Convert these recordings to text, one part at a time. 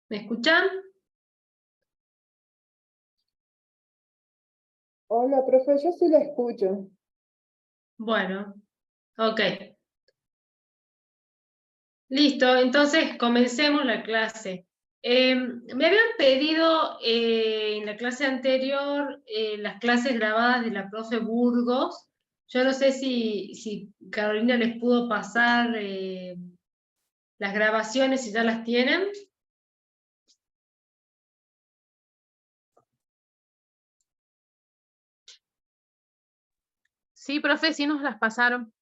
¿Me escuchan? Hola, profe, yo sí la escucho. Bueno, ok. Listo, entonces comencemos la clase. Me habían pedido en la clase anterior las clases grabadas de la profe Burgos. Yo no sé si Carolina les pudo pasar las grabaciones, si ya las tienen. Sí, profe, sí nos las pasaron.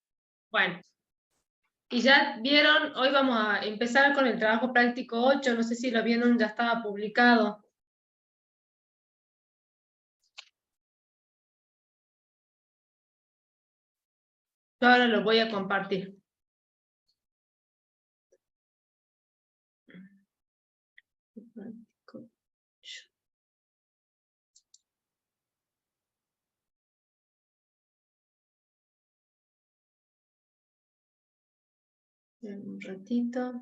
Bueno, y ya vieron, hoy vamos a empezar con el trabajo práctico 8, no sé si lo vieron, ya estaba publicado. Yo ahora lo voy a compartir. Un ratito.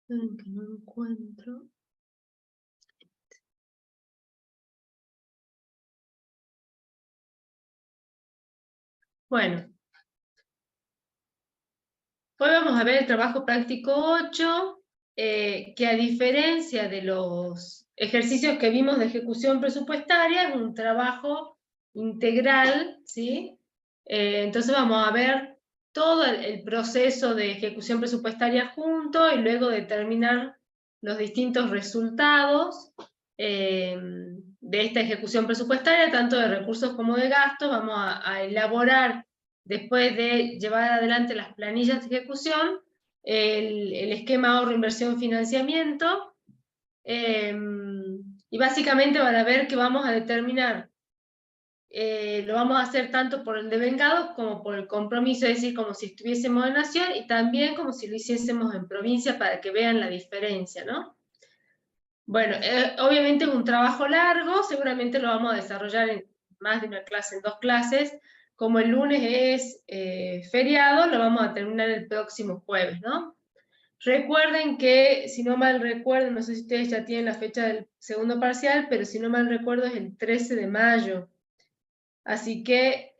Que no encuentro. Bueno, hoy vamos a ver el trabajo práctico 8, que a diferencia de los ejercicios que vimos de ejecución presupuestaria, es un trabajo integral, ¿sí? Entonces vamos a ver todo el proceso de ejecución presupuestaria junto y luego determinar los distintos resultados de esta ejecución presupuestaria, tanto de recursos como de gastos. Vamos a elaborar, después de llevar adelante las planillas de ejecución, el esquema ahorro, inversión, financiamiento, y básicamente van a ver que vamos a determinar, lo vamos a hacer tanto por el devengado como por el compromiso, es decir, como si estuviésemos en nación y también como si lo hiciésemos en provincia, para que vean la diferencia, ¿no? Bueno, obviamente es un trabajo largo, seguramente lo vamos a desarrollar en más de una clase, en 2 clases. Como el lunes es feriado, lo vamos a terminar el próximo jueves, ¿no? Recuerden que, si no mal recuerdo, no sé si ustedes ya tienen la fecha del segundo parcial, pero si no mal recuerdo es el 13 de mayo. Así que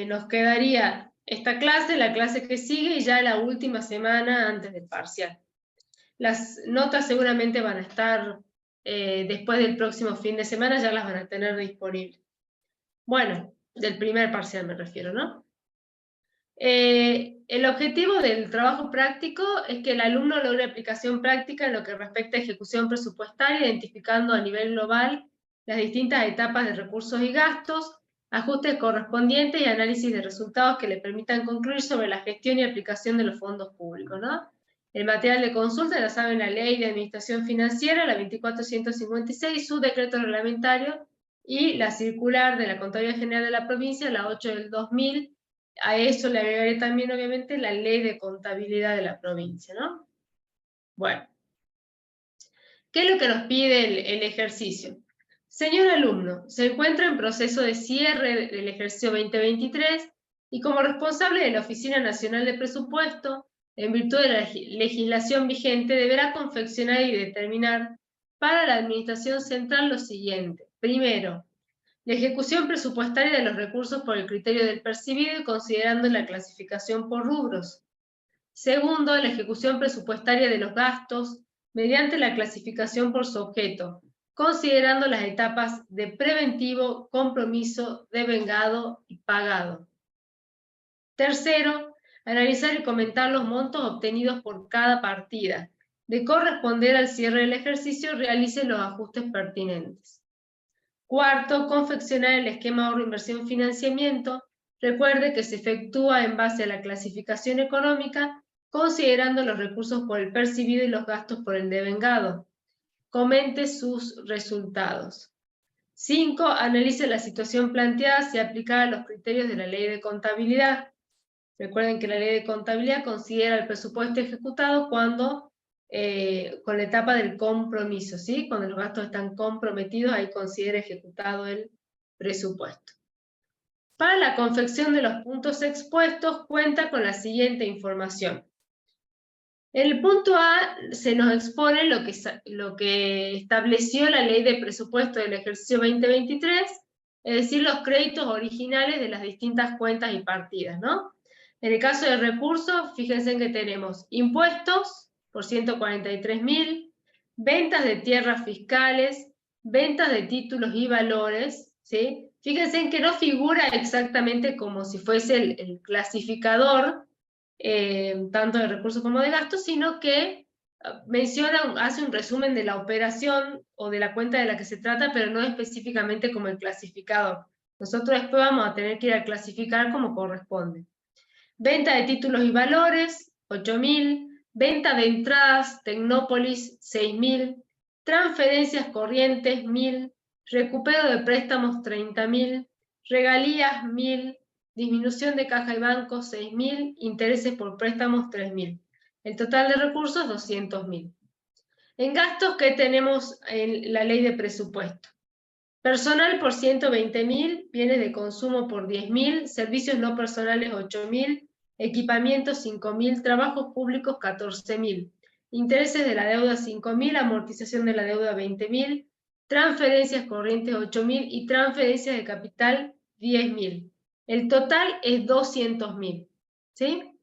nos quedaría esta clase, la clase que sigue y ya la última semana antes del parcial. Las notas seguramente van a estar después del próximo fin de semana, ya las van a tener disponibles. Bueno, del primer parcial me refiero, ¿no? El objetivo del trabajo práctico es que el alumno logre aplicación práctica en lo que respecta a ejecución presupuestaria, identificando a nivel global las distintas etapas de recursos y gastos, ajustes correspondientes y análisis de resultados que le permitan concluir sobre la gestión y aplicación de los fondos públicos, ¿no? El material de consulta, ya saben, la Ley de Administración Financiera, la 2456, su decreto reglamentario y la circular de la Contraloría General de la Provincia, la 8 del 2000. A eso le agregaré también, obviamente, la Ley de Contabilidad de la provincia, ¿no? Bueno, ¿qué es lo que nos pide el ejercicio? Señor alumno, se encuentra en proceso de cierre del ejercicio 2023 y como responsable de la Oficina Nacional de Presupuesto, en virtud de la legislación vigente, deberá confeccionar y determinar para la Administración Central lo siguiente. Primero, la ejecución presupuestaria de los recursos por el criterio del percibido y considerando la clasificación por rubros. Segundo, la ejecución presupuestaria de los gastos mediante la clasificación por su objeto, considerando las etapas de preventivo, compromiso, devengado y pagado. Tercero, analizar y comentar los montos obtenidos por cada partida. De corresponder al cierre del ejercicio, realice los ajustes pertinentes. Cuarto, confeccionar el esquema ahorro, inversión, financiamiento, Recuerde que se efectúa en base a la clasificación económica, considerando los recursos por el percibido y los gastos por el devengado. Comente sus resultados. 5. Analice la situación planteada si aplica a los criterios de la ley de contabilidad. Recuerden que la ley de contabilidad considera el presupuesto ejecutado cuando, con la etapa del compromiso, ¿sí? Cuando los gastos están comprometidos, ahí considera ejecutado el presupuesto. Para la confección de los puntos expuestos, cuenta con la siguiente información. En el punto A se nos expone lo que estableció la ley de presupuesto del ejercicio 2023, es decir, los créditos originales de las distintas cuentas y partidas, ¿no? En el caso de recursos, fíjense en que tenemos impuestos por 143.000, ventas de tierras fiscales, ventas de títulos y valores, ¿sí? Fíjense en que no figura exactamente como si fuese el clasificador, tanto de recursos como de gastos, sino que hace un resumen de la operación o de la cuenta de la que se trata, pero no específicamente como el clasificador. Nosotros después vamos a tener que ir a clasificar como corresponde. Venta de títulos y valores, 8.000. Venta de entradas, Tecnópolis, 6.000. Transferencias corrientes, 1.000. Recupero de préstamos, 30.000. Regalías, 1.000. Disminución de caja y banco, 6.000. Intereses por préstamos, 3.000. El total de recursos, 200.000. En gastos, ¿qué tenemos en la ley de presupuesto? Personal por 120.000, bienes de consumo por 10.000, servicios no personales 8.000, equipamientos 5.000, trabajos públicos 14.000, intereses de la deuda 5.000, amortización de la deuda 20.000, transferencias corrientes 8.000 y transferencias de capital 10.000. El total es 200.000, ¿sí?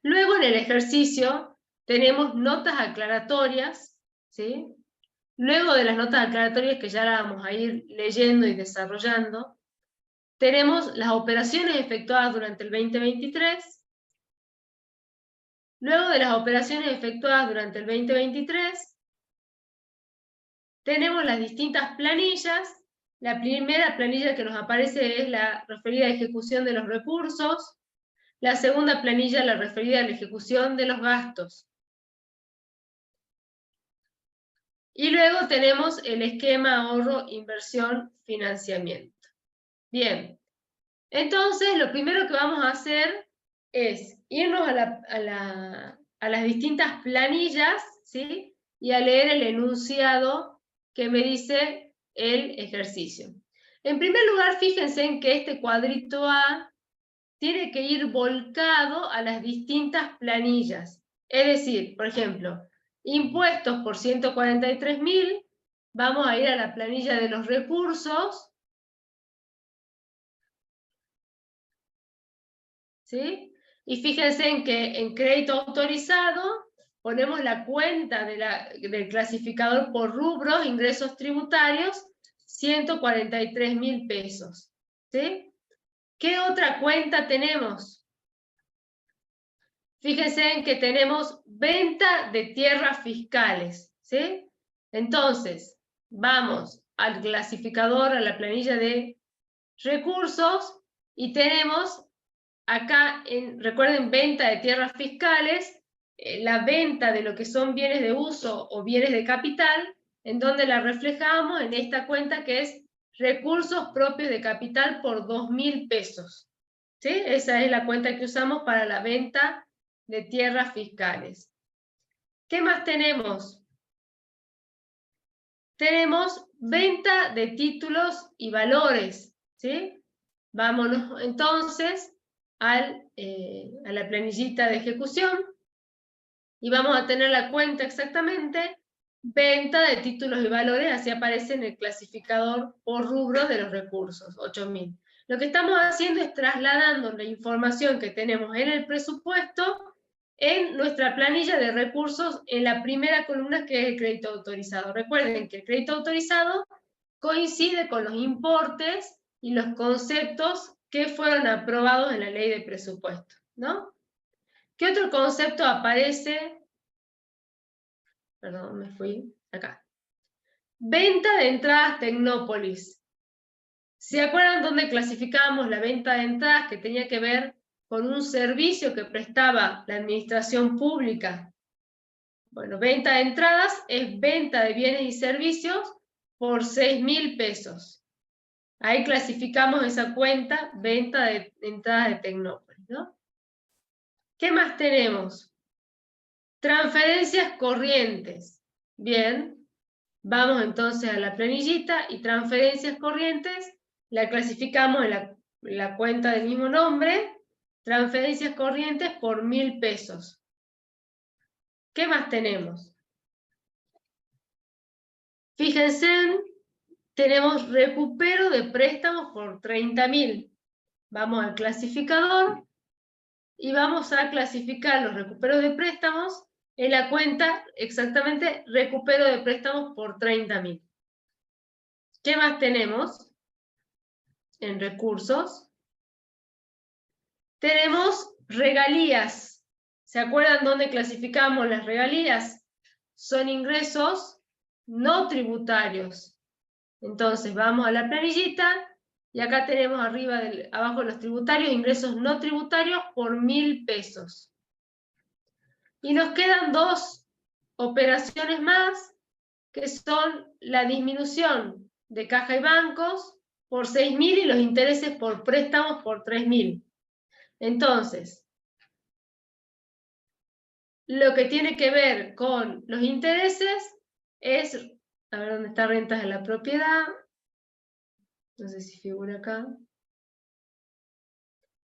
Luego en el ejercicio tenemos notas aclaratorias, ¿sí? Luego de las notas aclaratorias, que ya las vamos a ir leyendo y desarrollando, tenemos las operaciones efectuadas durante el 2023. Luego de las operaciones efectuadas durante el 2023, tenemos las distintas planillas. La primera planilla que nos aparece es la referida a ejecución de los recursos. La segunda planilla, la referida a la ejecución de los gastos. Y luego tenemos el esquema ahorro, inversión, financiamiento. Bien, entonces lo primero que vamos a hacer es irnos a las distintas planillas, ¿sí? Y a leer el enunciado que me dice el ejercicio. En primer lugar, fíjense en que este cuadrito A tiene que ir volcado a las distintas planillas. Es decir, por ejemplo, impuestos por 143.000, vamos a ir a la planilla de los recursos, ¿sí? Y fíjense en que en crédito autorizado ponemos la cuenta del clasificador por rubros, ingresos tributarios, 143.000 pesos, ¿sí? ¿Qué otra cuenta tenemos? Fíjense en que tenemos venta de tierras fiscales, ¿sí? Entonces, vamos al clasificador, a la planilla de recursos, y tenemos acá, recuerden, venta de tierras fiscales, la venta de lo que son bienes de uso o bienes de capital, en donde la reflejamos en esta cuenta que es recursos propios de capital por 2.000 pesos. ¿Sí? Esa es la cuenta que usamos para la venta de tierras fiscales. ¿Qué más tenemos? Tenemos venta de títulos y valores, ¿sí? Vámonos entonces a la planillita de ejecución y vamos a tener la cuenta exactamente, venta de títulos y valores, así aparece en el clasificador por rubro de los recursos, 8.000. Lo que estamos haciendo es trasladando la información que tenemos en el presupuesto en nuestra planilla de recursos en la primera columna, que es el crédito autorizado. Recuerden que el crédito autorizado coincide con los importes y los conceptos que fueron aprobados en la ley de presupuesto, ¿no? ¿Qué otro concepto aparece? Perdón, me fui acá. Venta de entradas Tecnópolis. ¿Se acuerdan dónde clasificábamos la venta de entradas que tenía que ver con un servicio que prestaba la administración pública? Bueno, venta de entradas es venta de bienes y servicios por 6.000 pesos. Ahí clasificamos esa cuenta, venta de entradas de Tecnópolis, ¿no? ¿Qué más tenemos? Transferencias corrientes. Bien, vamos entonces a la planillita y transferencias corrientes la clasificamos en la cuenta del mismo nombre, transferencias corrientes por 1.000 pesos. ¿Qué más tenemos? Fíjense, tenemos recupero de préstamos por 30.000. Vamos al clasificador y vamos a clasificar los recuperos de préstamos en la cuenta exactamente recupero de préstamos por 30.000. ¿Qué más tenemos? En recursos tenemos regalías. ¿Se acuerdan dónde clasificamos las regalías? Son ingresos no tributarios. Entonces vamos a la planillita y acá tenemos abajo los tributarios, ingresos no tributarios por 1.000 pesos. Y nos quedan dos operaciones más, que son la disminución de caja y bancos por 6.000 y los intereses por préstamos por 3.000. Entonces, lo que tiene que ver con los intereses es, a ver dónde está rentas de la propiedad, no sé si figura acá.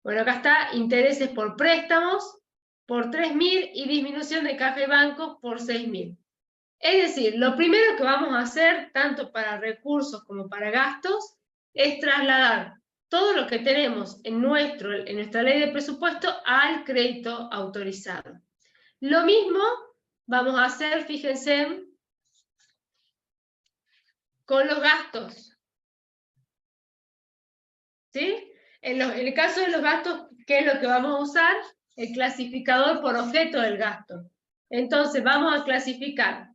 Bueno, acá está intereses por préstamos por 3.000 y disminución de caja y bancos por 6.000. Es decir, lo primero que vamos a hacer, tanto para recursos como para gastos, es trasladar todo lo que tenemos en nuestra ley de presupuesto al crédito autorizado. Lo mismo vamos a hacer, fíjense, con los gastos. ¿Sí? En el caso de los gastos, ¿qué es lo que vamos a usar? El clasificador por objeto del gasto. Entonces vamos a clasificar,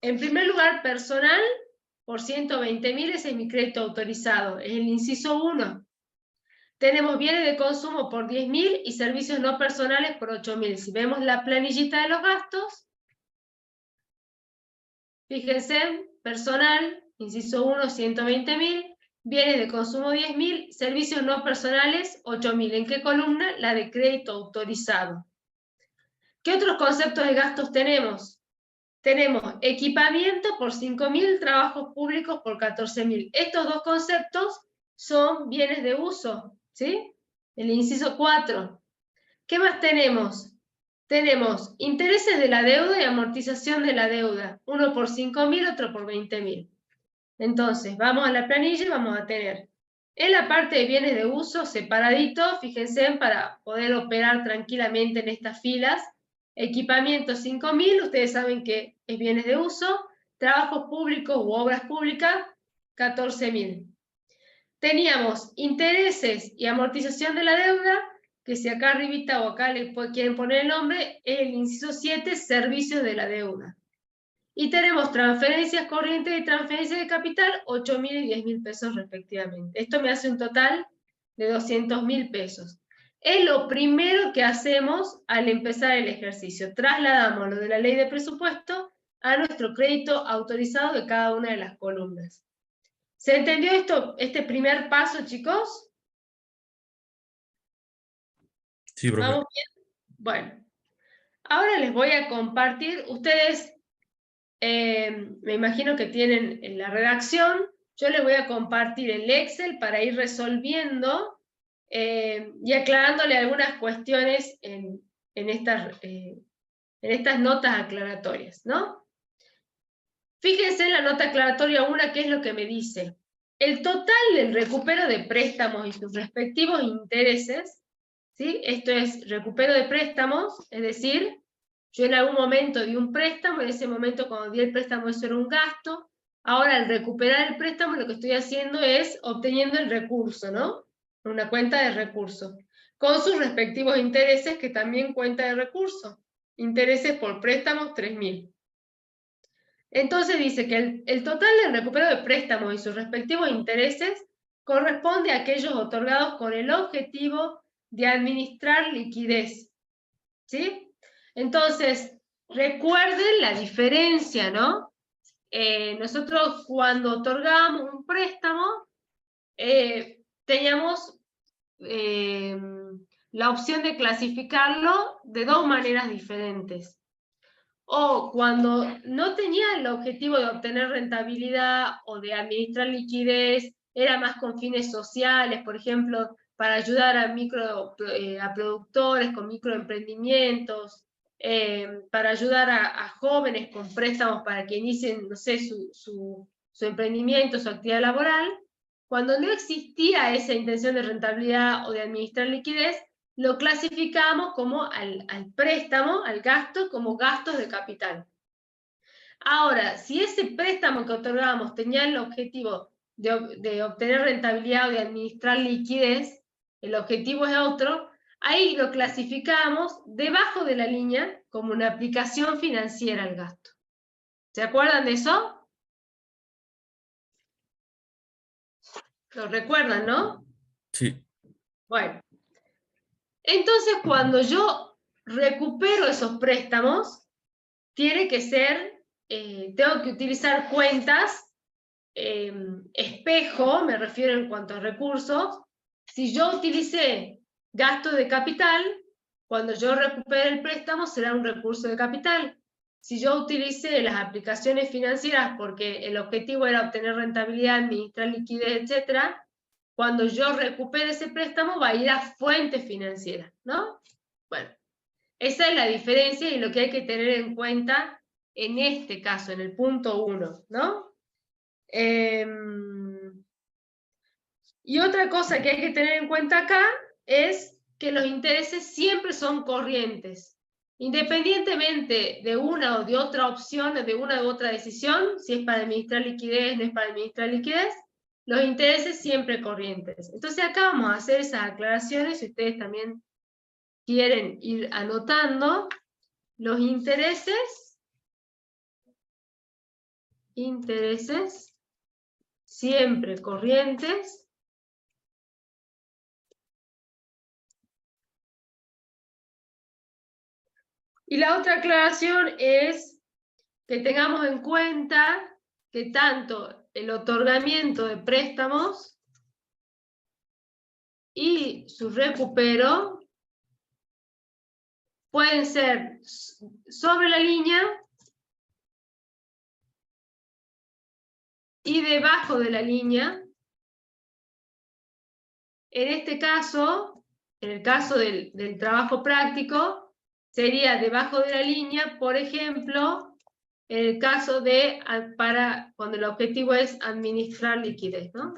en primer lugar, personal por 120.000, ese es mi crédito autorizado, es el inciso 1. Tenemos bienes de consumo por 10.000 y servicios no personales por 8.000. Si vemos la planillita de los gastos, fíjense, personal, inciso 1, 120.000, bienes de consumo 10.000, servicios no personales 8.000. ¿En qué columna? La de crédito autorizado. ¿Qué otros conceptos de gastos tenemos? Tenemos equipamiento por 5.000, trabajos públicos por 14.000. Estos dos conceptos son bienes de uso, ¿sí? El inciso 4. ¿Qué más tenemos? Tenemos intereses de la deuda y amortización de la deuda. Uno por 5.000, otro por 20.000. Entonces, vamos a la planilla y vamos a tener en la parte de bienes de uso separadito, fíjense, para poder operar tranquilamente en estas filas. Equipamiento 5.000, ustedes saben que es bienes de uso. Trabajos públicos u obras públicas 14.000. Teníamos intereses y amortización de la deuda, que si acá arribita o acá le quieren poner el nombre, es el inciso 7, servicios de la deuda. Y tenemos transferencias corrientes y transferencias de capital, 8.000 y 10.000 pesos respectivamente. Esto me hace un total de 200.000 pesos. Es lo primero que hacemos al empezar el ejercicio. Trasladamos lo de la ley de presupuesto a nuestro crédito autorizado de cada una de las columnas. ¿Se entendió este primer paso, chicos? Sí, profe. ¿Vamos bien? Bueno, ahora les voy a compartir. Ustedes, me imagino que tienen en la redacción. Yo les voy a compartir el Excel para ir resolviendo y aclarándole algunas cuestiones en estas notas aclaratorias, ¿no? Fíjense en la nota aclaratoria 1, ¿qué es lo que me dice? El total del recupero de préstamos y sus respectivos intereses, ¿sí? Esto es recupero de préstamos, es decir, yo en algún momento di un préstamo, en ese momento cuando di el préstamo eso era un gasto, ahora al recuperar el préstamo lo que estoy haciendo es obteniendo el recurso, ¿no? Una cuenta de recursos, con sus respectivos intereses que también cuenta de recursos, intereses por préstamos 3.000. Entonces dice que el total del recupero de préstamos y sus respectivos intereses corresponde a aquellos otorgados con el objetivo de administrar liquidez. ¿Sí? Entonces, recuerden la diferencia, ¿no? Nosotros cuando otorgábamos un préstamo, teníamos la opción de clasificarlo de dos maneras diferentes. O cuando no tenía el objetivo de obtener rentabilidad o de administrar liquidez, era más con fines sociales, por ejemplo, para ayudar a productores con microemprendimientos, para ayudar a jóvenes con préstamos para que inicien, no sé, su emprendimiento, su actividad laboral. Cuando no existía esa intención de rentabilidad o de administrar liquidez, lo clasificamos como al préstamo, al gasto, como gastos de capital. Ahora, si ese préstamo que otorgamos tenía el objetivo de obtener rentabilidad o de administrar liquidez, el objetivo es otro, ahí lo clasificamos debajo de la línea como una aplicación financiera al gasto. ¿Se acuerdan de eso? ¿Lo recuerdan, no? Sí. Bueno. Entonces, cuando yo recupero esos préstamos, tiene que ser, tengo que utilizar cuentas espejo, me refiero en cuanto a recursos. Si yo utilicé gasto de capital, cuando yo recupere el préstamo será un recurso de capital. Si yo utilicé las aplicaciones financieras porque el objetivo era obtener rentabilidad, administrar liquidez, etc., cuando yo recupere ese préstamo va a ir a fuente financiera, ¿no? Bueno, esa es la diferencia y lo que hay que tener en cuenta en este caso, en el punto 1, ¿no? Y otra cosa que hay que tener en cuenta acá es que los intereses siempre son corrientes. Independientemente de una o de otra opción, de una u otra decisión, si es para administrar liquidez, no es para administrar liquidez, los intereses siempre corrientes. Entonces acá vamos a hacer esas aclaraciones, si ustedes también quieren ir anotando. Los intereses siempre corrientes. Y la otra aclaración es que tengamos en cuenta que tanto el otorgamiento de préstamos y su recupero pueden ser sobre la línea y debajo de la línea. En este caso, en el caso del trabajo práctico, sería debajo de la línea, por ejemplo, en el caso de cuando el objetivo es administrar liquidez, ¿no?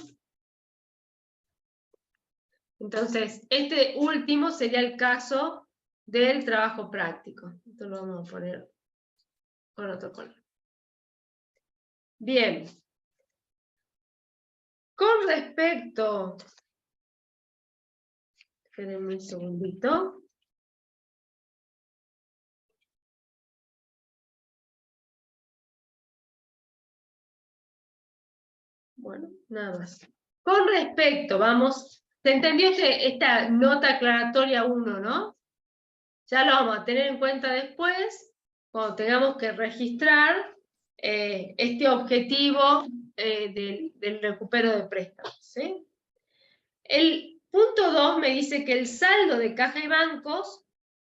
Entonces, este último sería el caso del trabajo práctico. Esto lo vamos a poner con otro color. Bien. Con respecto... Espérenme un segundito. Bueno, nada más. Con respecto, vamos, ¿se entendió esta nota aclaratoria 1, no? Ya lo vamos a tener en cuenta después, cuando tengamos que registrar este objetivo del recupero de préstamos, ¿sí? El punto 2 me dice que el saldo de caja y bancos,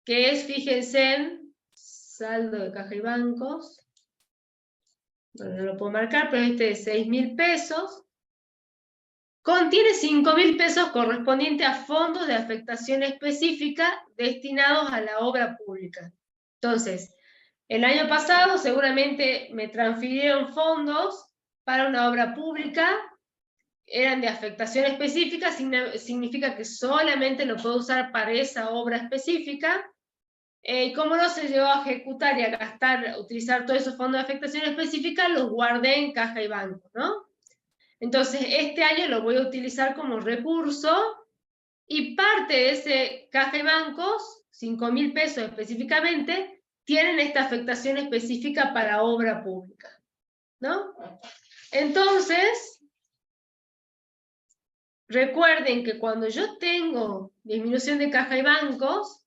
que es, fíjense en saldo de caja y bancos, bueno, no lo puedo marcar, pero este de 6.000 pesos, contiene 5.000 pesos correspondientes a fondos de afectación específica destinados a la obra pública. Entonces, el año pasado seguramente me transfirieron fondos para una obra pública, eran de afectación específica, significa que solamente lo puedo usar para esa obra específica. Como no se llegó a ejecutar y a gastar, utilizar todos esos fondos de afectación específica, los guardé en caja y banco, ¿no? Entonces, este año lo voy a utilizar como recurso y parte de ese caja y bancos, 5.000 pesos específicamente, tienen esta afectación específica para obra pública, ¿no? Entonces, recuerden que cuando yo tengo disminución de caja y bancos,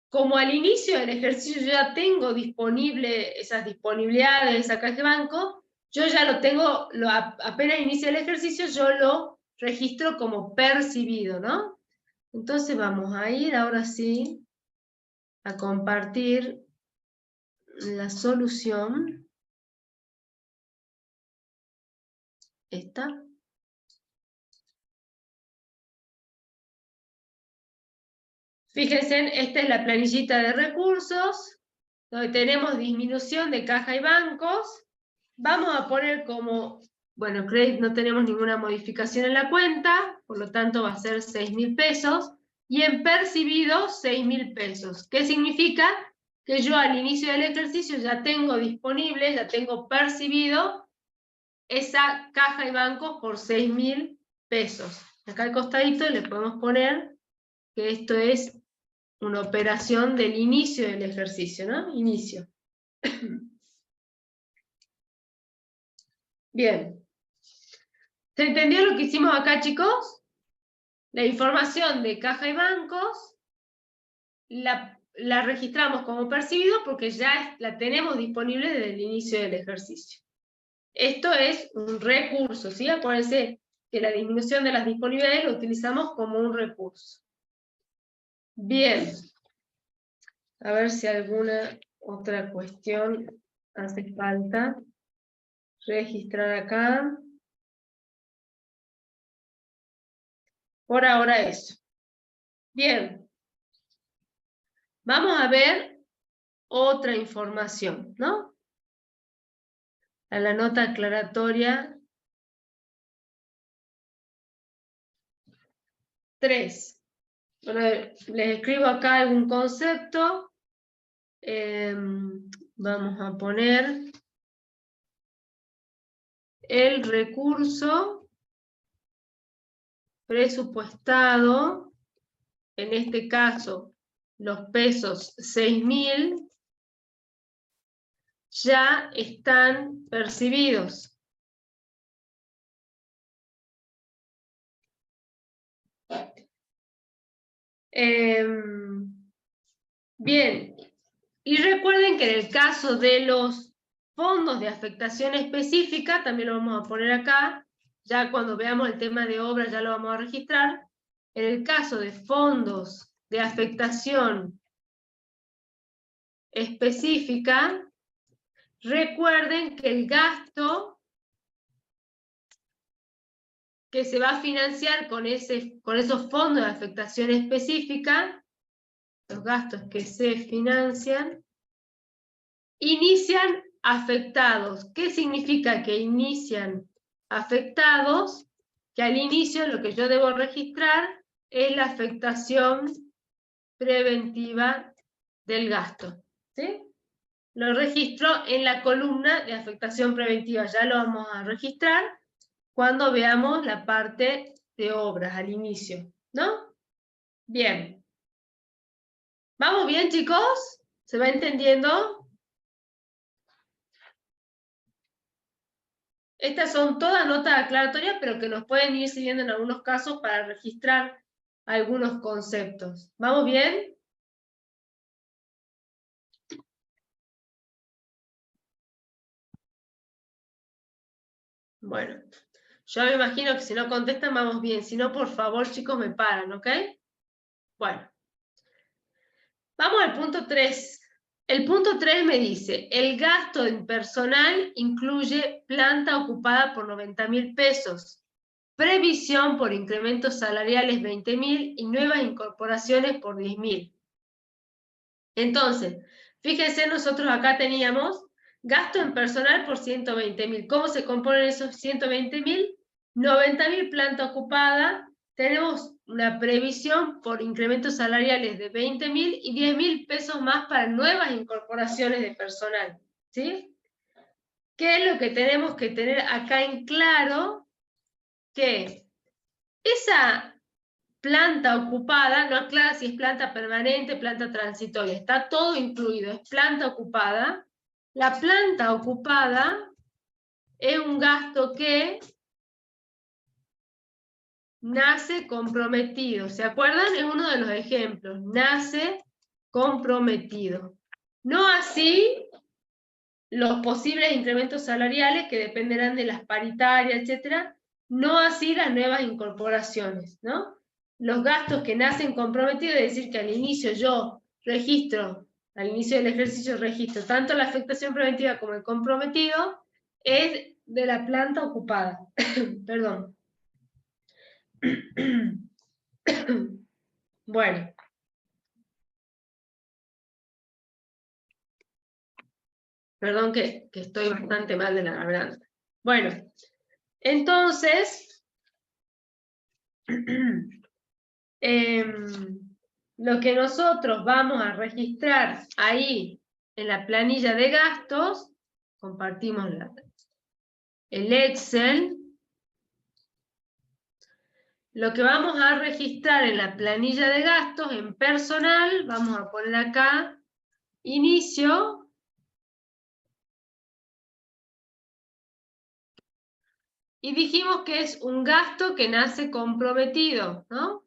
como al inicio del ejercicio yo ya tengo disponible esas disponibilidades, esa caja de banco, yo ya lo tengo, apenas inicia el ejercicio, yo lo registro como percibido, ¿no? Entonces vamos a ir ahora sí a compartir la solución. Esta. Fíjense, esta es la planillita de recursos, donde tenemos disminución de caja y bancos. Vamos a poner como, bueno, credit no tenemos ninguna modificación en la cuenta, por lo tanto va a ser 6.000 pesos. Y en percibido, 6.000 pesos. ¿Qué significa? Que yo al inicio del ejercicio ya tengo disponible, ya tengo percibido esa caja y bancos por 6.000 pesos. Acá al costadito le podemos poner que esto es una operación del inicio del ejercicio, ¿no? Inicio. Bien. ¿Se entendió lo que hicimos acá, chicos? La información de caja y bancos la registramos como percibido porque ya la tenemos disponible desde el inicio del ejercicio. Esto es un recurso, ¿sí? Acuérdense que la disminución de las disponibilidades lo utilizamos como un recurso. Bien. A ver si alguna otra cuestión hace falta registrar acá. Por ahora eso. Bien. Vamos a ver otra información, ¿no? A la nota aclaratoria 3. Bueno, les escribo acá algún concepto. Vamos a poner el recurso presupuestado, en este caso los pesos 6.000, ya están percibidos. Bien, y recuerden que en el caso de los fondos de afectación específica, también lo vamos a poner acá, ya cuando veamos el tema de obra ya lo vamos a registrar. En el caso de fondos de afectación específica, recuerden que el gasto que se va a financiar con esos fondos de afectación específica, los gastos que se financian, inician afectados. ¿Qué significa que inician afectados? Que al inicio lo que yo debo registrar es la afectación preventiva del gasto. ¿Sí? Lo registro en la columna de afectación preventiva. Ya lo vamos a registrar cuando veamos la parte de obras al inicio, ¿no? Bien. ¿Vamos bien, chicos? ¿Se va entendiendo? Estas son todas notas aclaratorias, pero que nos pueden ir sirviendo en algunos casos para registrar algunos conceptos. ¿Vamos bien? Bueno, yo me imagino que si no contestan vamos bien. Si no, por favor, chicos, me paran, ¿ok? Bueno. Vamos al punto 3. El punto 3 me dice, el gasto en personal incluye planta ocupada por 90.000 pesos, previsión por incrementos salariales 20.000 y nuevas incorporaciones por 10.000. Entonces, fíjense, nosotros acá teníamos gasto en personal por 120.000. ¿Cómo se componen esos 120.000? 90.000 planta ocupada. Tenemos una previsión por incrementos salariales de 20.000 y 10.000 pesos más para nuevas incorporaciones de personal. ¿Sí? ¿Qué es lo que tenemos que tener acá en claro? Que esa planta ocupada, no aclara si es planta permanente, planta transitoria, está todo incluido, es planta ocupada. La planta ocupada es un gasto que nace comprometido. ¿Se acuerdan? Es uno de los ejemplos. Nace comprometido. No así los posibles incrementos salariales que dependerán de las paritarias, etcétera. No así las nuevas incorporaciones, ¿no? Los gastos que nacen comprometidos, es decir, que al inicio yo registro, al inicio del ejercicio registro tanto la afectación preventiva como el comprometido, es de la planta ocupada. Perdón. Bueno. Perdón que estoy bastante mal de la garganta. Bueno, entonces, lo que nosotros vamos a registrar ahí en la planilla de gastos, compartimos el Excel. Lo que vamos a registrar en la planilla de gastos, en personal, vamos a poner acá, inicio. Y dijimos que es un gasto que nace comprometido, ¿no?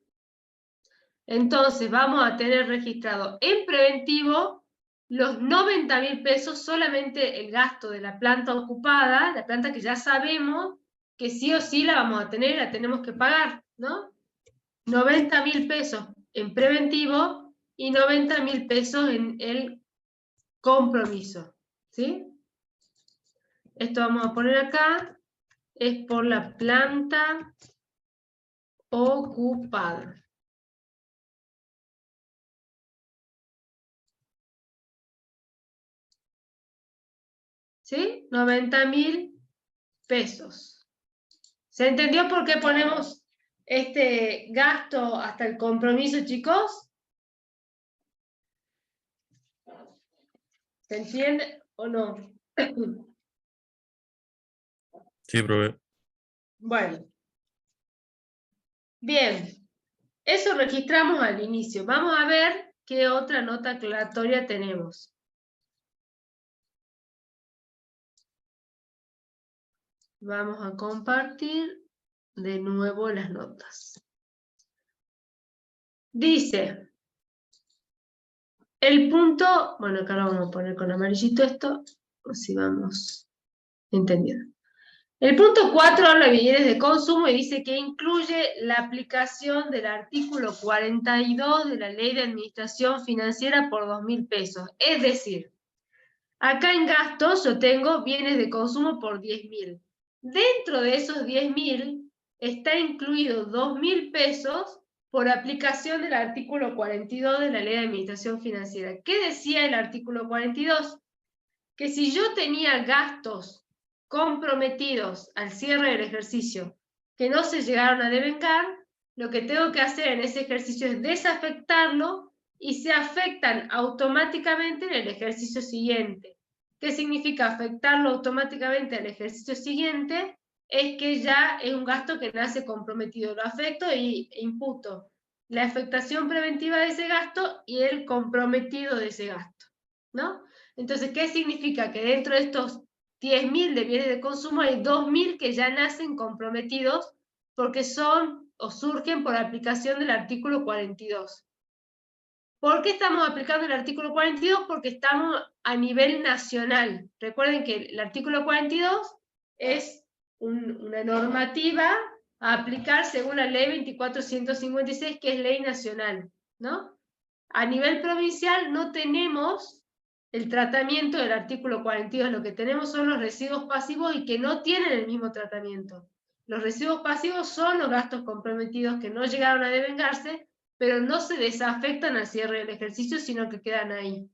Entonces vamos a tener registrado en preventivo los 90.000 pesos, solamente el gasto de la planta ocupada, la planta que ya sabemos que sí o sí la vamos a tener, la tenemos que pagar, ¿no? 90.000 pesos en preventivo y 90.000 pesos en el compromiso, ¿sí? Esto vamos a poner acá, es por la planta ocupada. ¿Sí? 90.000 pesos. ¿Se entendió por qué ponemos este gasto hasta el compromiso, chicos? ¿Se entiende o no? Sí, profe. Bueno. Bien. Eso registramos al inicio. Vamos a ver qué otra nota aclaratoria tenemos. Vamos a compartir de nuevo las notas. Dice, el punto, bueno, acá lo vamos a poner con amarillito esto, así vamos entendiendo. El punto 4 habla de bienes de consumo y dice que incluye la aplicación del artículo 42 de la Ley de Administración Financiera por 2.000 pesos. Es decir, acá en gastos yo tengo bienes de consumo por 10.000. Dentro de esos 10.000 está incluido 2.000 pesos por aplicación del artículo 42 de la Ley de Administración Financiera. ¿Qué decía el artículo 42? Que si yo tenía gastos comprometidos al cierre del ejercicio que no se llegaron a devengar, lo que tengo que hacer en ese ejercicio es desafectarlo y se afectan automáticamente en el ejercicio siguiente. ¿Qué significa afectarlo automáticamente al ejercicio siguiente? Es que ya es un gasto que nace comprometido. Lo afecto e imputo la afectación preventiva de ese gasto y el comprometido de ese gasto, ¿no? Entonces, ¿qué significa? Que dentro de estos 10.000 de bienes de consumo hay 2.000 que ya nacen comprometidos porque son o surgen por aplicación del artículo 42. ¿Por qué estamos aplicando el artículo 42? Porque estamos a nivel nacional. Recuerden que el artículo 42 es una normativa a aplicar según la ley 24.156, que es ley nacional, ¿no? A nivel provincial no tenemos el tratamiento del artículo 42, lo que tenemos son los residuos pasivos y que no tienen el mismo tratamiento. Los residuos pasivos son los gastos comprometidos que no llegaron a devengarse, pero no se desafectan al cierre del ejercicio, sino que quedan ahí.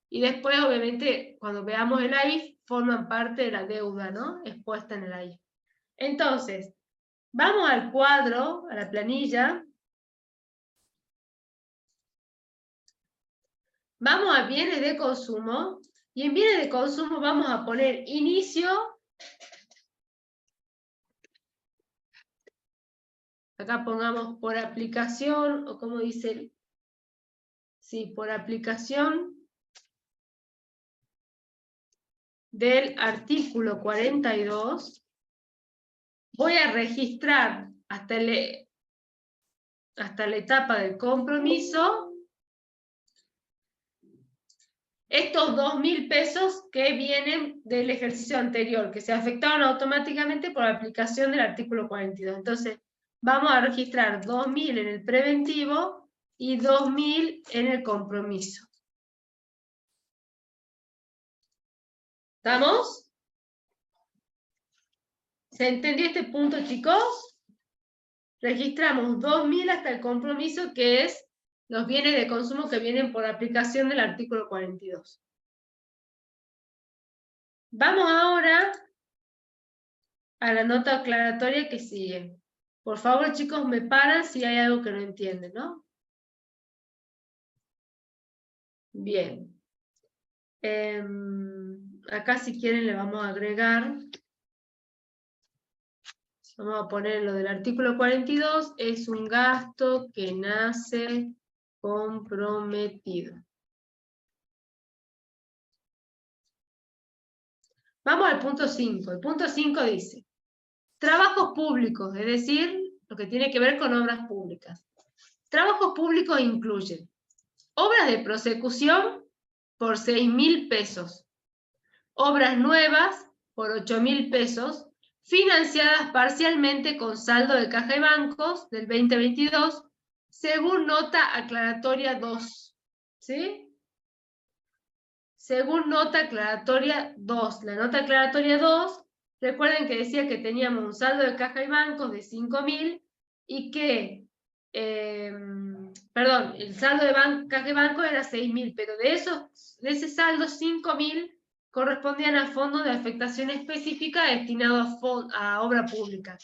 Y después, obviamente, cuando veamos el AIF, forman parte de la deuda, ¿no? Expuesta en el AIF. Entonces, vamos al cuadro, a la planilla. Vamos a bienes de consumo, y en bienes de consumo vamos a poner inicio. Acá pongamos por aplicación, o como dice, sí, por aplicación del artículo 42. Voy a registrar hasta el hasta la etapa del compromiso, estos 2.000 pesos que vienen del ejercicio anterior, que se afectaron automáticamente por la aplicación del artículo 42. Entonces, vamos a registrar 2.000 en el preventivo y 2.000 en el compromiso. ¿Estamos? ¿Se entendió este punto, chicos? Registramos 2.000 hasta el compromiso, que es los bienes de consumo que vienen por aplicación del artículo 42. Vamos ahora a la nota aclaratoria que sigue. Por favor, chicos, me paran si hay algo que no entienden, ¿no? Bien. Acá, si quieren, le vamos a agregar. Vamos a poner lo del artículo 42. Es un gasto que nace comprometido. Vamos al punto 5. El punto 5 dice: trabajos públicos, es decir, lo que tiene que ver con obras públicas. Trabajos públicos incluyen obras de prosecución por 6.000 pesos, obras nuevas por 8.000 pesos, financiadas parcialmente con saldo de caja de bancos del 2022, según nota aclaratoria 2. ¿Sí? Según nota aclaratoria 2. La nota aclaratoria 2, recuerden que decía que teníamos un saldo de caja y bancos de 5.000 y que, perdón, el saldo de caja y bancos era 6.000, pero de ese saldo 5.000 correspondían a fondos de afectación específica destinados a obra pública,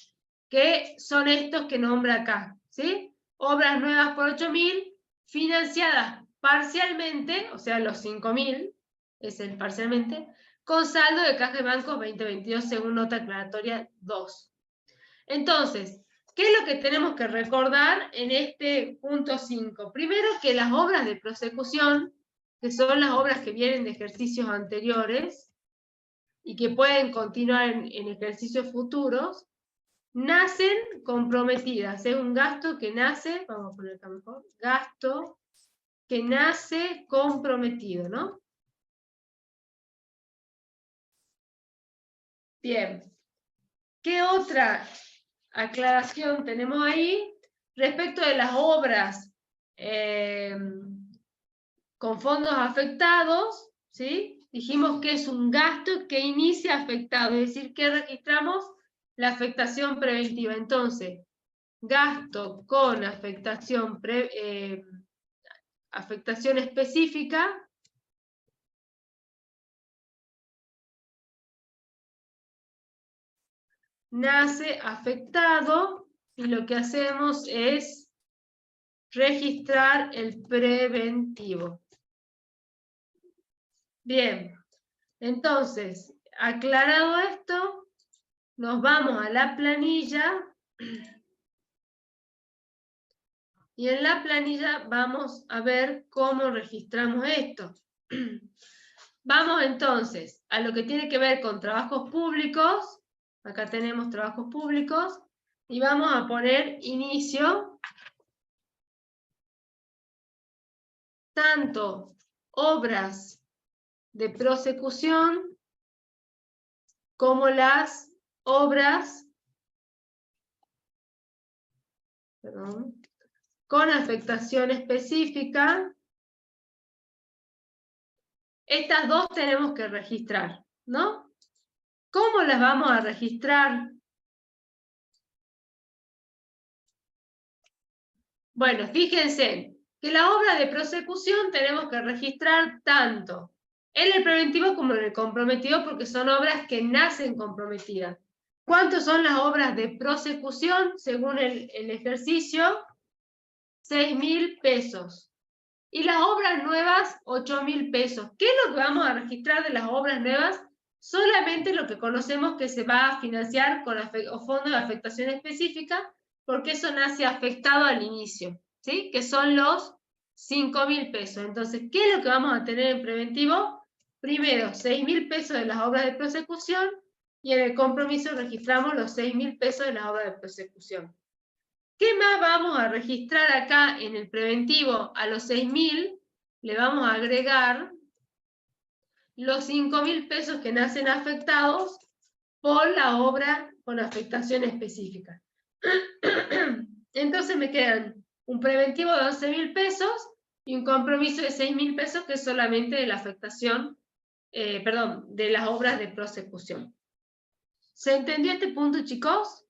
que son estos que nombra acá, ¿sí? Obras nuevas por 8.000, financiadas parcialmente, o sea, los 5.000, es el parcialmente, con saldo de caja de bancos 2022 según nota aclaratoria 2. Entonces, ¿qué es lo que tenemos que recordar en este punto 5? Primero, que las obras de prosecución, que son las obras que vienen de ejercicios anteriores y que pueden continuar en ejercicios futuros, nacen comprometidas. Es un gasto que nace, vamos a poner acá mejor, gasto que nace comprometido, ¿no? Bien. ¿Qué otra aclaración tenemos ahí? Respecto de las obras con fondos afectados, ¿sí? Dijimos que es un gasto que inicia afectado, es decir, que registramos la afectación preventiva. Entonces, gasto con afectación específica nace afectado y lo que hacemos es registrar el preventivo. Bien, entonces, aclarado esto, nos vamos a la planilla y en la planilla vamos a ver cómo registramos esto. Vamos entonces a lo que tiene que ver con trabajos públicos. Acá tenemos trabajos públicos y vamos a poner inicio. Tanto obras de prosecución como las obras, con afectación específica. Estas dos tenemos que registrar, ¿no? ¿Cómo las vamos a registrar? Bueno, fíjense que las obras de prosecución tenemos que registrar tanto en el preventivo como en el comprometido, porque son obras que nacen comprometidas. ¿Cuántas son las obras de prosecución según el ejercicio? 6.000 pesos. Y las obras nuevas, 8.000 pesos. ¿Qué es lo que vamos a registrar de las obras nuevas? Solamente lo que conocemos que se va a financiar con fondo de afectación específica, porque eso nace afectado al inicio, ¿sí? Que son los 5.000 pesos. Entonces, ¿qué es lo que vamos a tener en preventivo? Primero, 6.000 pesos de las obras de prosecución y en el compromiso registramos los 6.000 pesos de las obras de prosecución. ¿Qué más vamos a registrar acá en el preventivo? A los 6.000 le vamos a agregar los 5.000 pesos que nacen afectados por la obra con afectación específica. Entonces me quedan un preventivo de 11.000 pesos y un compromiso de 6.000 pesos que es solamente de la afectación, de las obras de prosecución. ¿Se entendió este punto, chicos?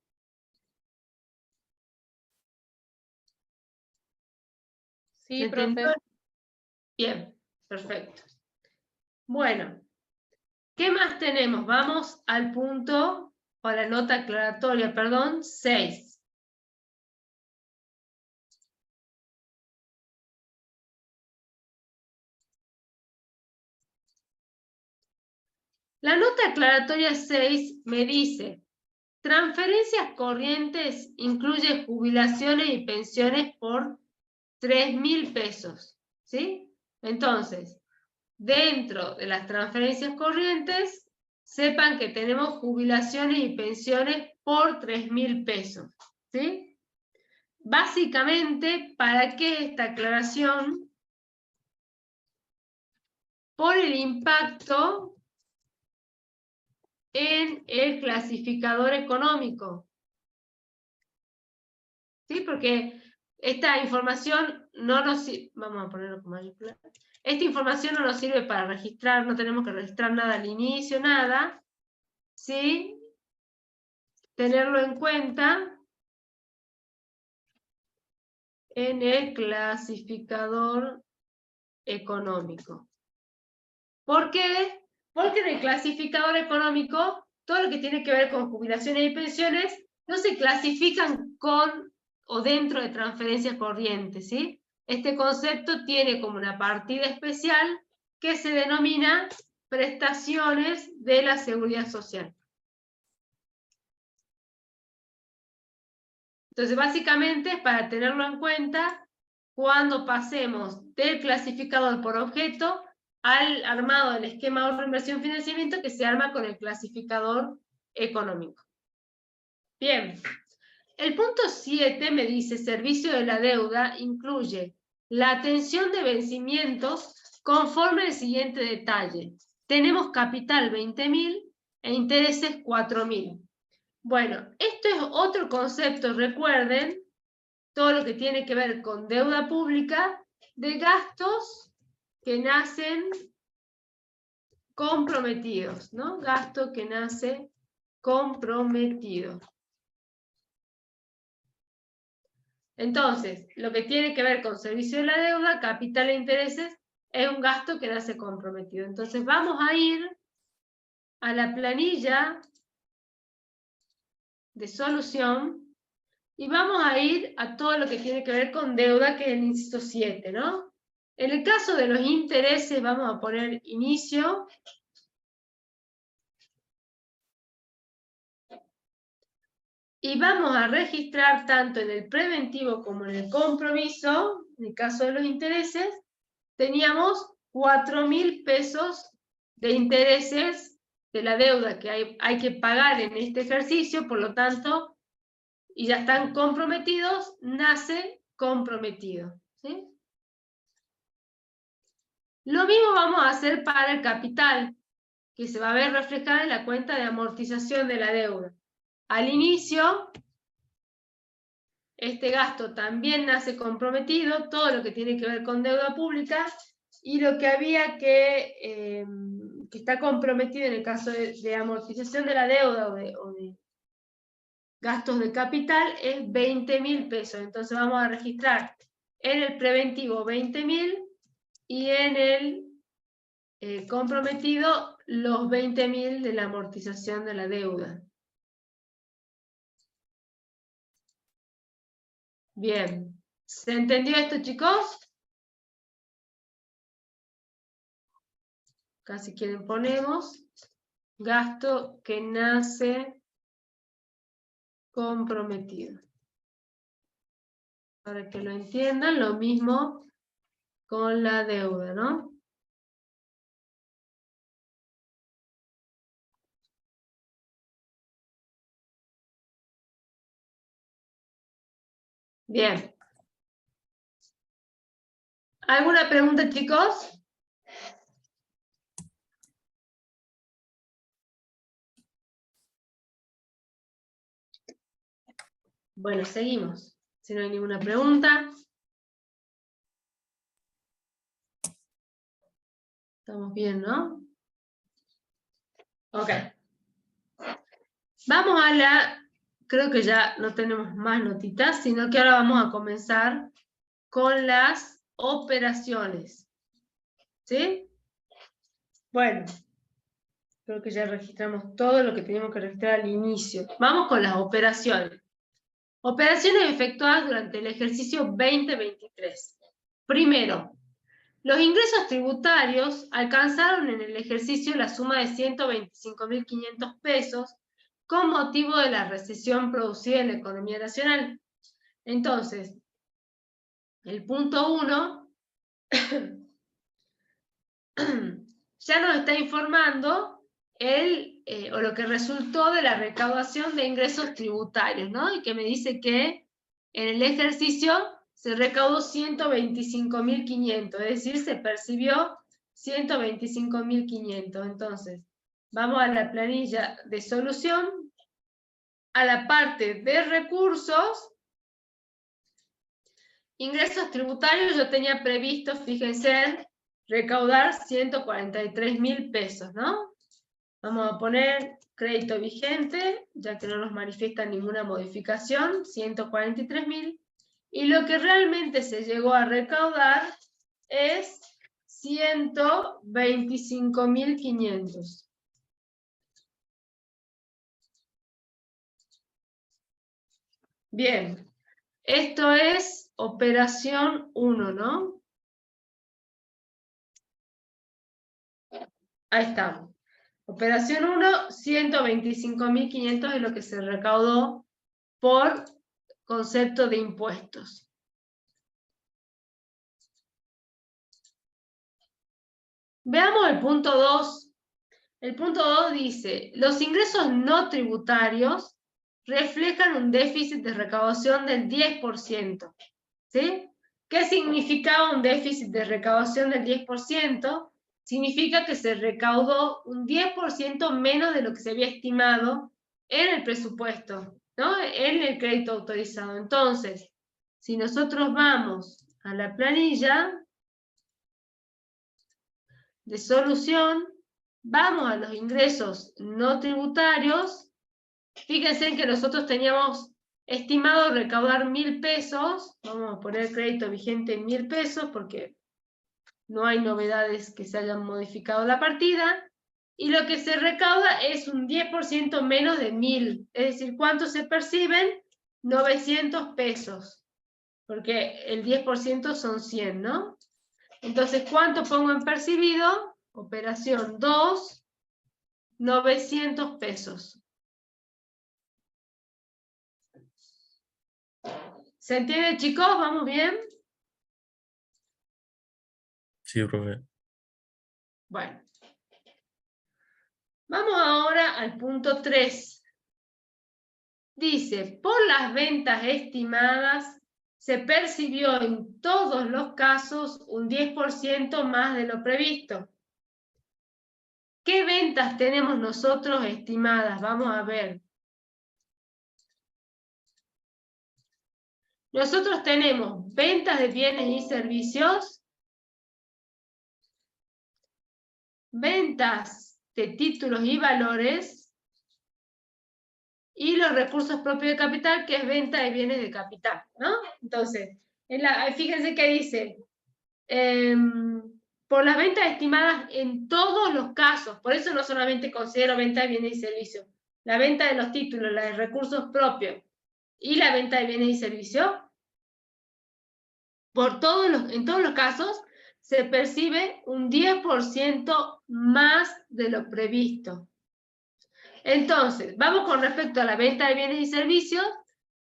Sí, profe. Bien, perfecto. Bueno, ¿qué más tenemos? Vamos al punto, o a la nota aclaratoria, perdón, 6. La nota aclaratoria 6 me dice, transferencias corrientes incluye jubilaciones y pensiones por 3.000 pesos, ¿sí? Entonces, dentro de las transferencias corrientes, sepan que tenemos jubilaciones y pensiones por 3.000 pesos, ¿sí? Básicamente, ¿para qué esta aclaración? Por el impacto en el clasificador económico, ¿sí? Porque esta información no nos sirve, vamos a ponerlo con mayúscula, esta información no nos sirve para registrar, no tenemos que registrar nada al inicio, nada, ¿sí? Tenerlo en cuenta en el clasificador económico. ¿Por qué? Porque en el clasificador económico, todo lo que tiene que ver con jubilaciones y pensiones no se clasifican con o dentro de transferencias corrientes, ¿sí? Este concepto tiene como una partida especial que se denomina prestaciones de la seguridad social. Entonces, básicamente es para tenerlo en cuenta cuando pasemos del clasificador por objeto al armado del esquema ahorro, inversión, financiamiento que se arma con el clasificador económico. Bien, el punto 7 me dice servicio de la deuda incluye la atención de vencimientos conforme al siguiente detalle. Tenemos capital 20.000 e intereses 4.000. Bueno, esto es otro concepto, recuerden, todo lo que tiene que ver con deuda pública, de gastos que nacen comprometidos, ¿no? Gasto que nace comprometido. Entonces, lo que tiene que ver con servicio de la deuda, capital e intereses, es un gasto que nace comprometido. Entonces, vamos a ir a la planilla de solución y vamos a ir a todo lo que tiene que ver con deuda, que es el inciso 7, ¿no? En el caso de los intereses, vamos a poner inicio. Y vamos a registrar tanto en el preventivo como en el compromiso, en el caso de los intereses, teníamos 4.000 pesos de intereses de la deuda que hay que pagar en este ejercicio, por lo tanto, y ya están comprometidos, nace comprometido, ¿sí? Lo mismo vamos a hacer para el capital, que se va a ver reflejado en la cuenta de amortización de la deuda. Al inicio, este gasto también nace comprometido, todo lo que tiene que ver con deuda pública, y lo que había que está comprometido en el caso de amortización de la deuda o de gastos de capital es 20.000 pesos. Entonces vamos a registrar en el preventivo 20.000 y en el comprometido los 20.000 de la amortización de la deuda. Bien, ¿se entendió esto, chicos? Acá si quieren ponemos gasto que nace comprometido. Para que lo entiendan, lo mismo con la deuda, ¿no? Bien. ¿Alguna pregunta, chicos? Bueno, seguimos. Si no hay ninguna pregunta. Estamos bien, ¿no? Ok. Vamos a la... Creo que ya no tenemos más notitas, sino que ahora vamos a comenzar con las operaciones. ¿Sí? Bueno. Creo que ya registramos todo lo que teníamos que registrar al inicio. Vamos con las operaciones. Operaciones efectuadas durante el ejercicio 2023. Primero, los ingresos tributarios alcanzaron en el ejercicio la suma de 125.500 pesos con motivo de la recesión producida en la economía nacional. Entonces, el punto 1 ya nos está informando o lo que resultó de la recaudación de ingresos tributarios, ¿no? Y que me dice que en el ejercicio se recaudó 125.500, es decir, se percibió 125.500. Entonces, vamos a la planilla de solución, a la parte de recursos, ingresos tributarios. Yo tenía previsto, fíjense, recaudar 143.000 pesos, ¿no? Vamos a poner crédito vigente, ya que no nos manifiesta ninguna modificación, 143.000. Y lo que realmente se llegó a recaudar es 125.500. Bien, esto es operación 1, ¿no? Ahí estamos. Operación 1, 125.500 es lo que se recaudó por concepto de impuestos. Veamos el punto 2. El punto 2 dice, los ingresos no tributarios reflejan un déficit de recaudación del 10%. ¿Sí? ¿Qué significaba un déficit de recaudación del 10%? Significa que se recaudó un 10% menos de lo que se había estimado en el presupuesto, ¿no? En el crédito autorizado. Entonces, si nosotros vamos a la planilla de solución, vamos a los ingresos no tributarios. Fíjense que nosotros teníamos estimado recaudar 1.000 pesos. Vamos a poner crédito vigente en 1.000 pesos porque no hay novedades que se hayan modificado la partida. Y lo que se recauda es un 10% menos de 1.000. Es decir, ¿cuánto se perciben? 900 pesos. Porque el 10% son 100, ¿no? Entonces, ¿cuánto pongo en percibido? Operación 2, 900 pesos. ¿Se entiende, chicos? ¿Vamos bien? Sí, profe. Bueno. Vamos ahora al punto 3. Dice, por las ventas estimadas, se percibió en todos los casos un 10% más de lo previsto. ¿Qué ventas tenemos nosotros estimadas? Vamos a ver. Nosotros tenemos ventas de bienes y servicios, ventas de títulos y valores, y los recursos propios de capital, que es venta de bienes de capital, ¿no? Entonces, fíjense que dice, por las ventas estimadas en todos los casos, por eso no solamente considero venta de bienes y servicios, la venta de los títulos, la de recursos propios y la venta de bienes y servicios, en todos los casos se percibe un 10% más de lo previsto. Entonces, vamos con respecto a la venta de bienes y servicios,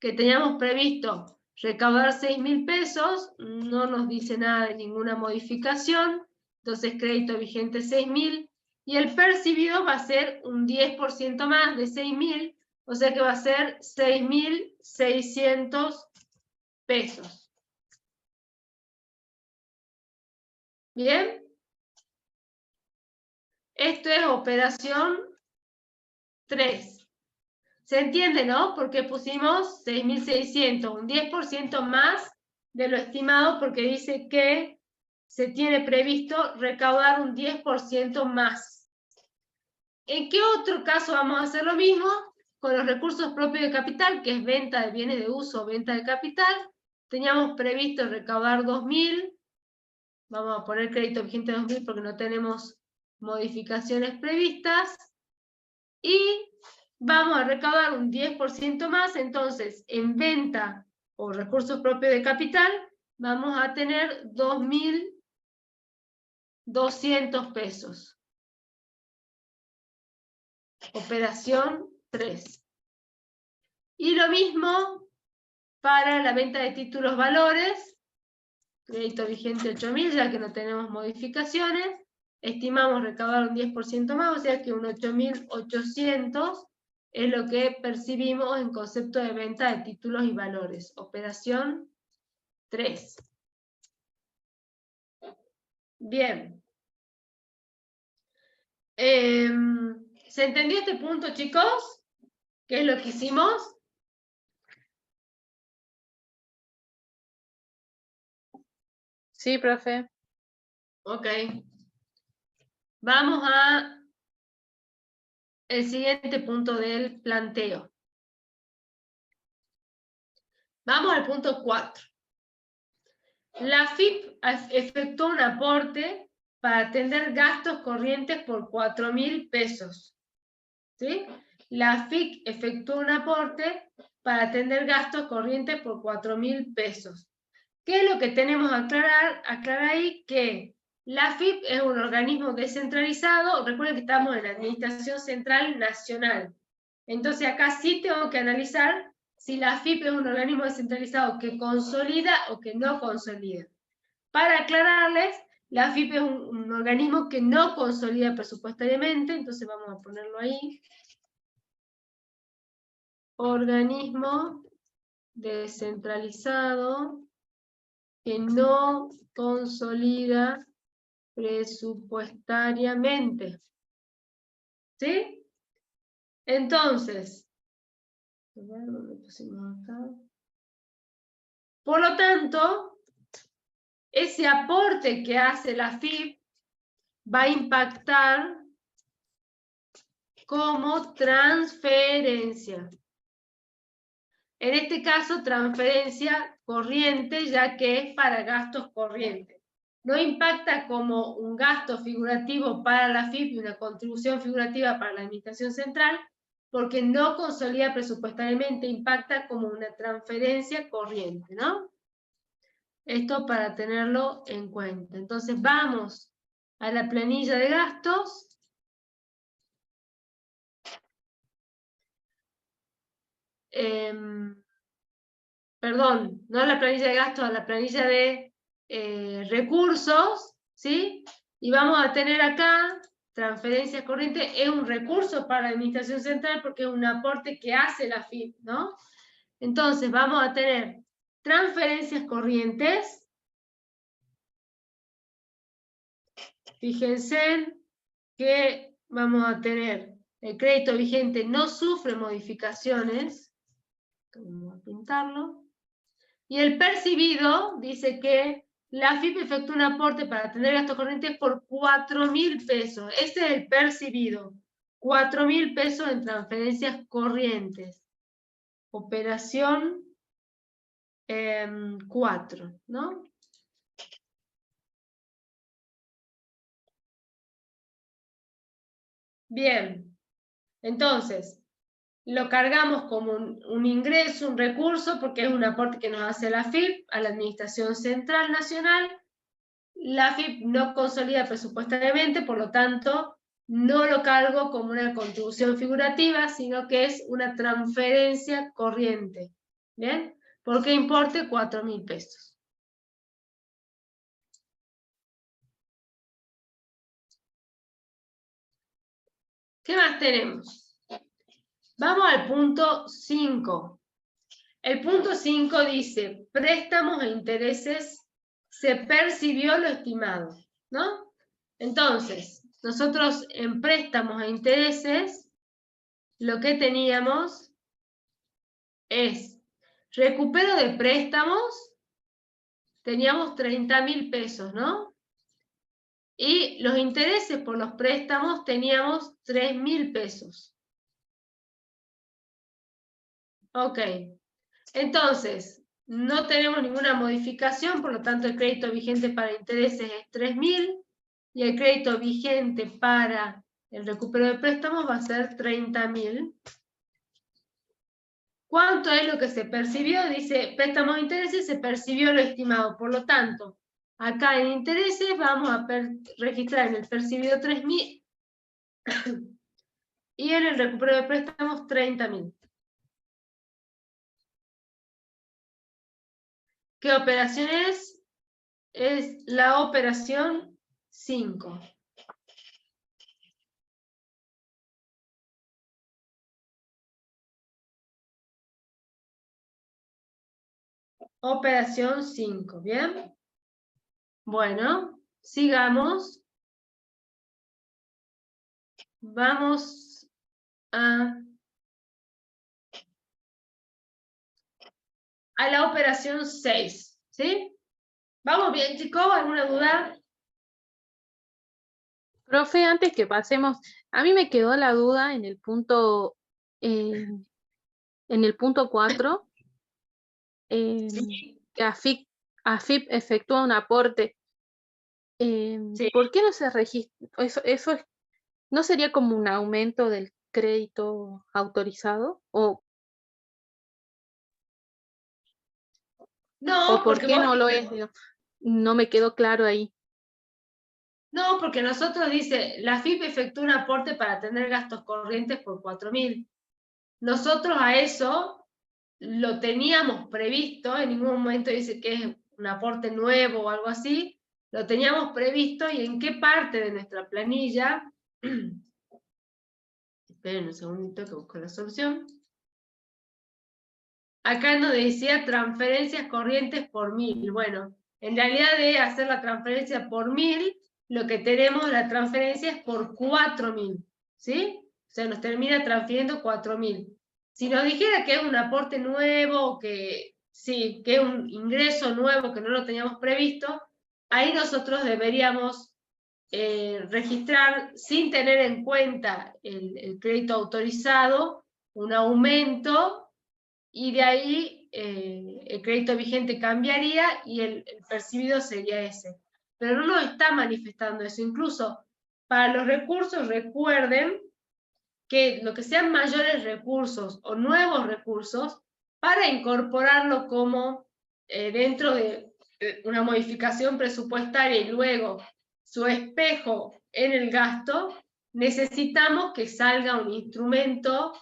que teníamos previsto recaudar 6.000 pesos, no nos dice nada de ninguna modificación, entonces crédito vigente 6.000, y el percibido va a ser un 10% más de 6.000, o sea que va a ser 6.600 pesos. ¿Bien? Esto es operación 3. ¿Se entiende, no? Porque pusimos 6.600, un 10% más de lo estimado, porque dice que se tiene previsto recaudar un 10% más. ¿En qué otro caso vamos a hacer lo mismo? Con los recursos propios de capital, que es venta de bienes de uso o venta de capital. Teníamos previsto recaudar 2.000. Vamos a poner crédito vigente 2.000 porque no tenemos modificaciones previstas. Y vamos a recaudar un 10% más. Entonces, en venta o recursos propios de capital, vamos a tener 2.200 pesos. Operación 3. Y lo mismo para la venta de títulos valores. Crédito vigente 8.000, ya que no tenemos modificaciones. Estimamos recaudar un 10% más, o sea que un 8.800 es lo que percibimos en concepto de venta de títulos y valores. Operación 3. Bien. ¿Se entendió este punto, chicos? ¿Qué es lo que hicimos? Sí, profe. Ok. Vamos a el siguiente punto del planteo. Vamos al punto 4. La AFIP efectuó un aporte para atender gastos corrientes por 4.000 pesos. ¿Sí? La AFIP efectuó un aporte para atender gastos corrientes por 4.000 pesos. ¿Qué es lo que tenemos que aclarar? Aclarar ahí que la AFIP es un organismo descentralizado. Recuerden que estamos en la Administración Central Nacional. Entonces acá sí tengo que analizar si la AFIP es un organismo descentralizado que consolida o que no consolida. Para aclararles, la AFIP es un organismo que no consolida presupuestariamente, entonces vamos a ponerlo ahí. Organismo descentralizado que no consolida presupuestariamente. ¿Sí? Entonces, por lo tanto, ese aporte que hace la AFIP va a impactar como transferencia. En este caso, transferencia corriente, ya que es para gastos corrientes. No impacta como un gasto figurativo para la AFIP y una contribución figurativa para la Administración Central, porque no consolida presupuestariamente, impacta como una transferencia corriente, ¿no? Esto para tenerlo en cuenta. Entonces vamos a la planilla de gastos. Perdón, no a la planilla de gastos, a la planilla de recursos, ¿sí? Y vamos a tener acá transferencias corrientes, es un recurso para la Administración Central porque es un aporte que hace la AFIP, ¿no? Entonces vamos a tener transferencias corrientes. Fíjense que vamos a tener el crédito vigente no sufre modificaciones. Vamos a pintarlo. Y el percibido dice que la AFIP efectúa un aporte para atender gastos corrientes por 4.000 pesos. Ese es el percibido. 4.000 pesos en transferencias corrientes. Operación 4, ¿no? Bien. Entonces, lo cargamos como un ingreso, un recurso, porque es un aporte que nos hace la AFIP a la Administración Central Nacional. La AFIP no consolida presupuestariamente, por lo tanto, no lo cargo como una contribución figurativa, sino que es una transferencia corriente. ¿Bien? ¿Por qué importe? 4.000 pesos. ¿Qué más tenemos? Vamos al punto 5. El punto 5 dice, préstamos e intereses, se percibió lo estimado, ¿no? Entonces, nosotros en préstamos e intereses, lo que teníamos es recupero de préstamos, teníamos 30.000 pesos, ¿no? Y los intereses por los préstamos teníamos 3.000 pesos. Ok. Entonces, no tenemos ninguna modificación, por lo tanto el crédito vigente para intereses es 3.000 y el crédito vigente para el recupero de préstamos va a ser 30.000. ¿Cuánto es lo que se percibió? Dice, préstamos de intereses, se percibió lo estimado. Por lo tanto, acá en intereses vamos a registrar en el percibido 3.000 y en el recupero de préstamos 30.000. ¿Qué operación es? Es la operación 5. Operación 5, ¿bien? Bueno, sigamos. Vamos a la operación 6, ¿sí? ¿Vamos bien, chicos? ¿Alguna duda? Profe, antes que pasemos, a mí me quedó la duda en el punto 4, Sí. que AFIP efectúa un aporte. Sí. ¿Por qué no se registra? ¿No sería como un aumento del crédito autorizado? ¿O No, por porque qué vos... no lo es? Digo, no me quedó claro ahí. No, porque nosotros dice, la AFIP efectúa un aporte para tener gastos corrientes por 4.000. Nosotros a eso lo teníamos previsto, en ningún momento dice que es un aporte nuevo o algo así, lo teníamos previsto y en qué parte de nuestra planilla, esperen un segundito que busco la solución, acá nos decía transferencias corrientes por 1.000, bueno, en realidad de hacer la transferencia por 1.000, lo que tenemos la transferencia es por 4.000, ¿sí? O sea, nos termina transfiriendo 4.000. Si nos dijera que es un aporte nuevo, que sí, que es un ingreso nuevo que no lo teníamos previsto, ahí nosotros deberíamos registrar sin tener en cuenta el crédito autorizado, un aumento, y de ahí el crédito vigente cambiaría y el percibido sería ese. Pero no nos está manifestando eso. Incluso para los recursos, recuerden que lo que sean mayores recursos o nuevos recursos, para incorporarlo como dentro de una modificación presupuestaria y luego su espejo en el gasto, necesitamos que salga un instrumento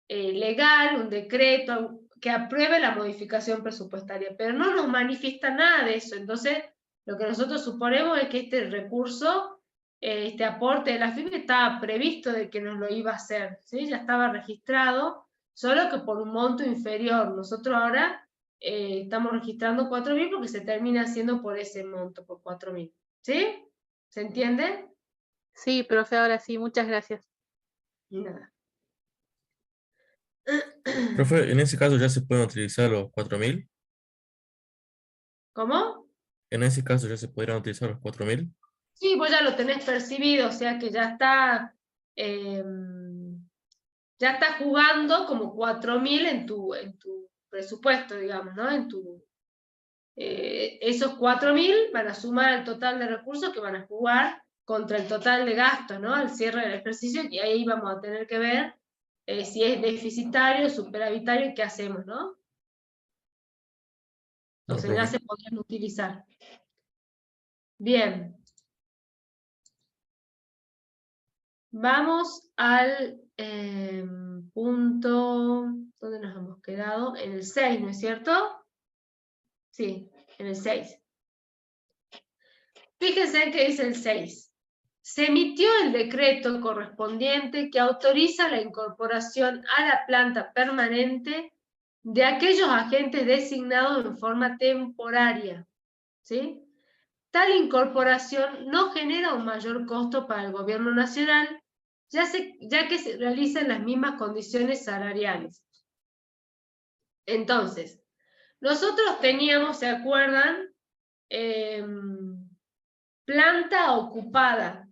legal, un decreto que apruebe la modificación presupuestaria, pero no nos manifiesta nada de eso. Entonces, lo que nosotros suponemos es que este recurso, este aporte de la FIP estaba previsto de que nos lo iba a hacer, ¿sí? Ya estaba registrado, solo que por un monto inferior. Nosotros ahora estamos registrando 4.000 porque se termina haciendo por ese monto, por 4.000, ¿sí? ¿Se entiende? Sí, profe, ahora sí, muchas gracias. Nada. Profe, en ese caso ya se pueden utilizar los 4.000. ¿Cómo? En ese caso ya se podrían utilizar los 4.000. Sí, vos ya lo tenés percibido, o sea que ya está jugando como 4.000 en tu presupuesto, digamos, ¿no? Esos 4.000 van a sumar al total de recursos que van a jugar contra el total de gastos, ¿no? Al cierre del ejercicio, y ahí vamos a tener que ver si es deficitario, superavitario y qué hacemos, ¿no? Bueno, Entonces ya profe. se podrían utilizar. Bien. Vamos al punto, ¿dónde nos hemos quedado? En el 6, ¿no es cierto? Sí, en el 6. Fíjense que dice el 6. Se emitió el decreto correspondiente que autoriza la incorporación a la planta permanente de aquellos agentes designados en forma temporaria, ¿sí? Tal incorporación no genera un mayor costo para el gobierno nacional, ya que se realiza en las mismas condiciones salariales. Entonces, nosotros teníamos, ¿se acuerdan? Planta ocupada.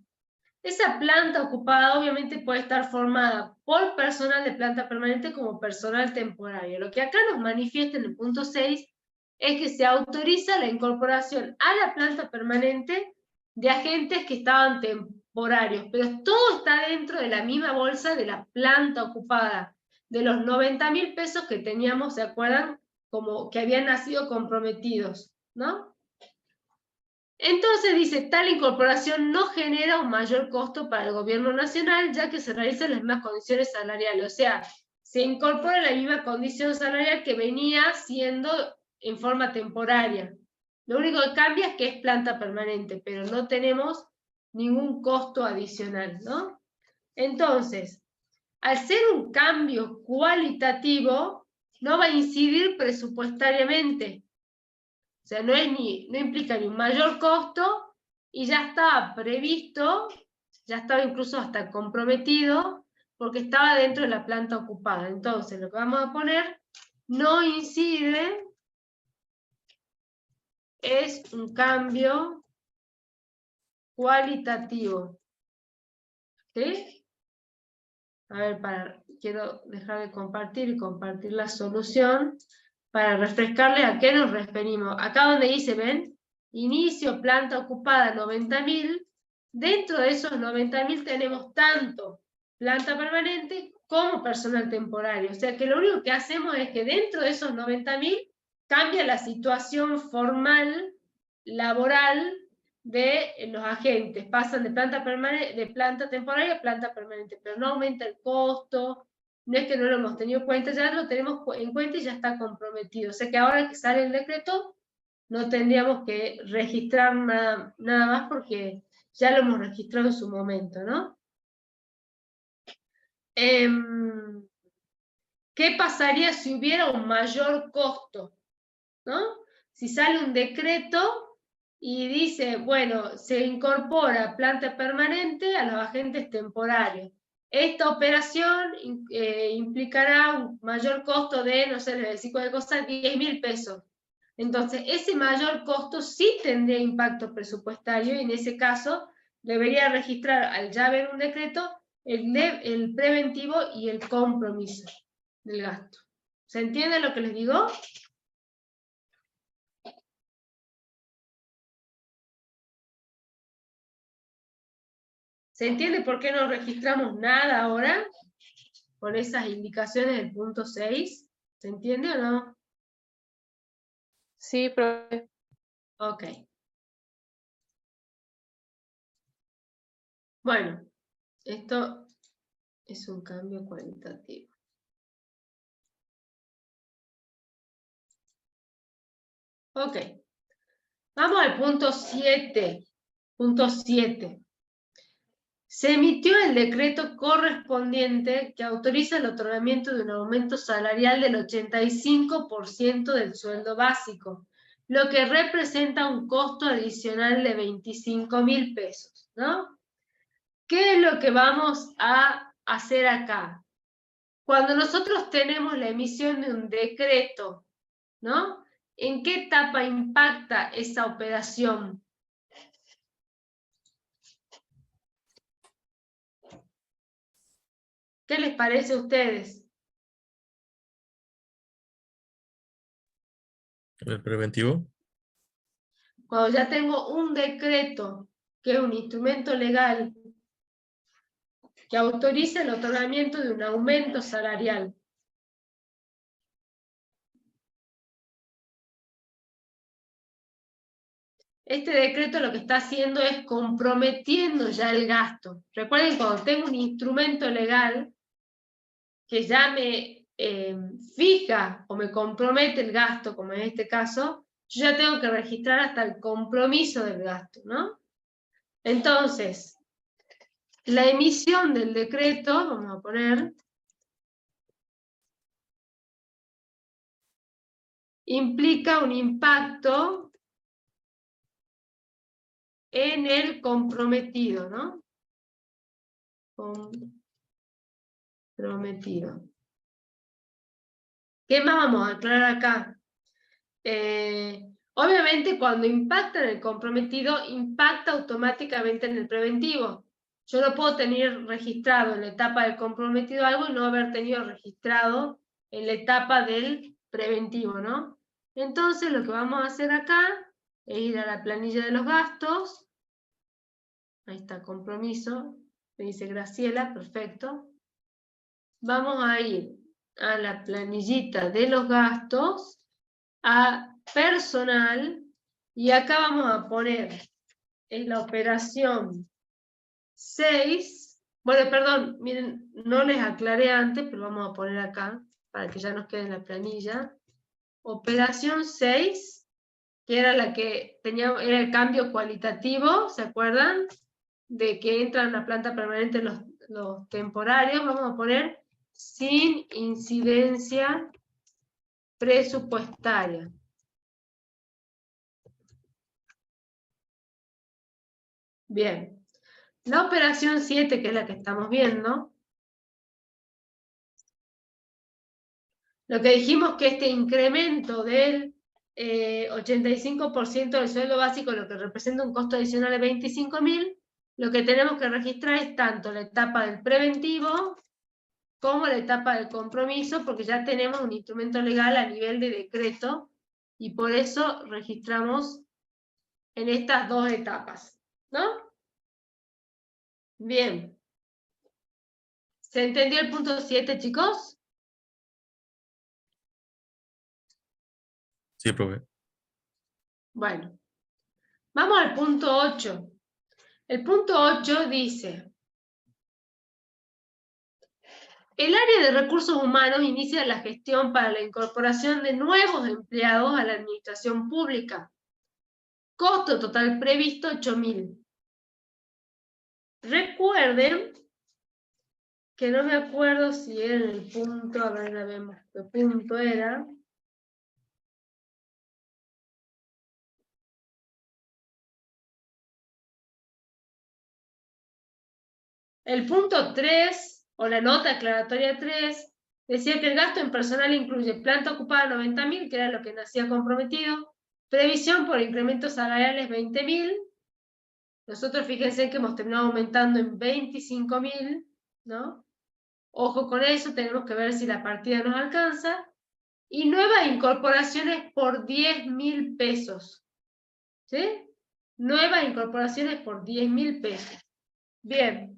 Esa planta ocupada obviamente puede estar formada por personal de planta permanente como personal temporario. Lo que acá nos manifiesta en el punto 6 es que se autoriza la incorporación a la planta permanente de agentes que estaban temporarios, pero todo está dentro de la misma bolsa de la planta ocupada, de los 90.000 pesos que teníamos, ¿se acuerdan? Como que habían nacido comprometidos, ¿no? Entonces dice, tal incorporación no genera un mayor costo para el gobierno nacional, ya que se realizan las mismas condiciones salariales. O sea, se incorpora la misma condición salarial que venía siendo en forma temporaria. Lo único que cambia es que es planta permanente, pero no tenemos ningún costo adicional, ¿no? Entonces, al ser un cambio cualitativo, no va a incidir presupuestariamente. O sea, no implica ni un mayor costo y ya estaba previsto, ya estaba incluso hasta comprometido, porque estaba dentro de la planta ocupada. Entonces, lo que vamos a poner, no incide, es un cambio cualitativo. ¿Sí? A ver, quiero dejar de compartir y compartir la solución para refrescarle a qué nos referimos. Acá donde dice, ven, inicio, planta ocupada, 90.000. Dentro de esos 90.000 tenemos tanto planta permanente como personal temporario. O sea que lo único que hacemos es que dentro de esos 90.000 cambia la situación formal, laboral, de los agentes. Pasan de planta temporaria a planta permanente, pero no aumenta el costo. No es que no lo hemos tenido en cuenta, ya lo tenemos en cuenta y ya está comprometido. O sea que ahora que sale el decreto, no tendríamos que registrar nada más porque ya lo hemos registrado en su momento, ¿no? ¿Qué pasaría si hubiera un mayor costo? ¿No? Si sale un decreto y dice, bueno, se incorpora planta permanente a los agentes temporarios. Esta operación implicará un mayor costo de, no sé, les decir cualquier cosa, 10.000 pesos. Entonces, ese mayor costo sí tendría impacto presupuestario y en ese caso debería registrar, al ya haber un decreto, el preventivo y el compromiso del gasto. ¿Se entiende lo que les digo? ¿Se entiende por qué no registramos nada ahora? Con esas indicaciones del punto 6. ¿Se entiende o no? Sí, profe. Ok. Bueno, esto es un cambio cualitativo. Ok. Vamos al punto 7. Punto 7. Se emitió el decreto correspondiente que autoriza el otorgamiento de un aumento salarial del 85% del sueldo básico, lo que representa un costo adicional de 25.000 pesos, ¿no? ¿Qué es lo que vamos a hacer acá? Cuando nosotros tenemos la emisión de un decreto, ¿no? ¿En qué etapa impacta esa operación? ¿Qué les parece a ustedes? ¿El preventivo? Cuando ya tengo un decreto, que es un instrumento legal, que autoriza el otorgamiento de un aumento salarial. Este decreto lo que está haciendo es comprometiendo ya el gasto. Recuerden, cuando tengo un instrumento legal que ya me fija o me compromete el gasto, como en este caso, yo ya tengo que registrar hasta el compromiso del gasto, ¿no? Entonces, la emisión del decreto, vamos a poner, implica un impacto en el comprometido, ¿no? Comprometido. ¿Qué más vamos a aclarar acá? Obviamente cuando impacta en el comprometido, impacta automáticamente en el preventivo. Yo no puedo tener registrado en la etapa del comprometido algo y no haber tenido registrado en la etapa del preventivo, ¿no? Entonces lo que vamos a hacer acá es ir a la planilla de los gastos. Ahí está, compromiso. Me dice Graciela, perfecto. Vamos a ir a la planillita de los gastos, a personal, y acá vamos a poner en la operación 6, bueno, perdón, miren, no les aclaré antes, pero vamos a poner acá, para que ya nos quede en la planilla. Operación 6, que era la que tenía, era el cambio cualitativo, ¿se acuerdan? De que entran a la planta permanente los temporarios, vamos a poner sin incidencia presupuestaria. Bien. La operación 7, que es la que estamos viendo, lo que dijimos que este incremento del 85% del sueldo básico, lo que representa un costo adicional de 25.000, lo que tenemos que registrar es tanto la etapa del preventivo como la etapa del compromiso, porque ya tenemos un instrumento legal a nivel de decreto y por eso registramos en estas dos etapas, ¿no? Bien. ¿Se entendió el punto 7, chicos? Sí, profe. Bueno, vamos al punto 8. El punto 8 dice: el área de recursos humanos inicia la gestión para la incorporación de nuevos empleados a la administración pública. Costo total previsto 8.000. Recuerden que no me acuerdo si era en el punto, a ver, vemos qué punto era. El punto 3, o la nota aclaratoria 3, decía que el gasto en personal incluye planta ocupada 90.000, que era lo que nacía comprometido, previsión por incrementos salariales 20.000. Nosotros fíjense que hemos terminado aumentando en 25.000, ¿no? Ojo con eso, tenemos que ver si la partida nos alcanza. Y nuevas incorporaciones por 10.000 pesos. ¿Sí? Nuevas incorporaciones por 10.000 pesos. Bien.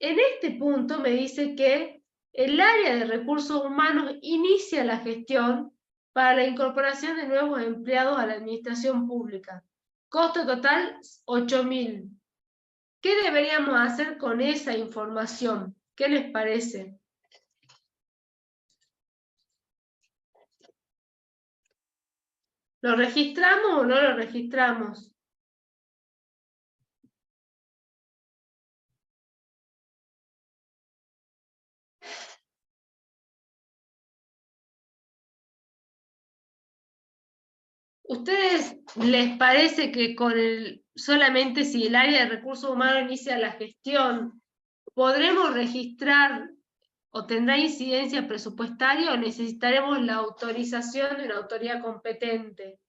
En este punto me dice que el área de recursos humanos inicia la gestión para la incorporación de nuevos empleados a la administración pública. Costo total 8.000. ¿Qué deberíamos hacer con esa información? ¿Qué les parece? ¿Lo registramos o no lo registramos? ¿Ustedes les parece que con solamente si el área de recursos humanos inicia la gestión, podremos registrar o tendrá incidencia presupuestaria o necesitaremos la autorización de una autoridad competente?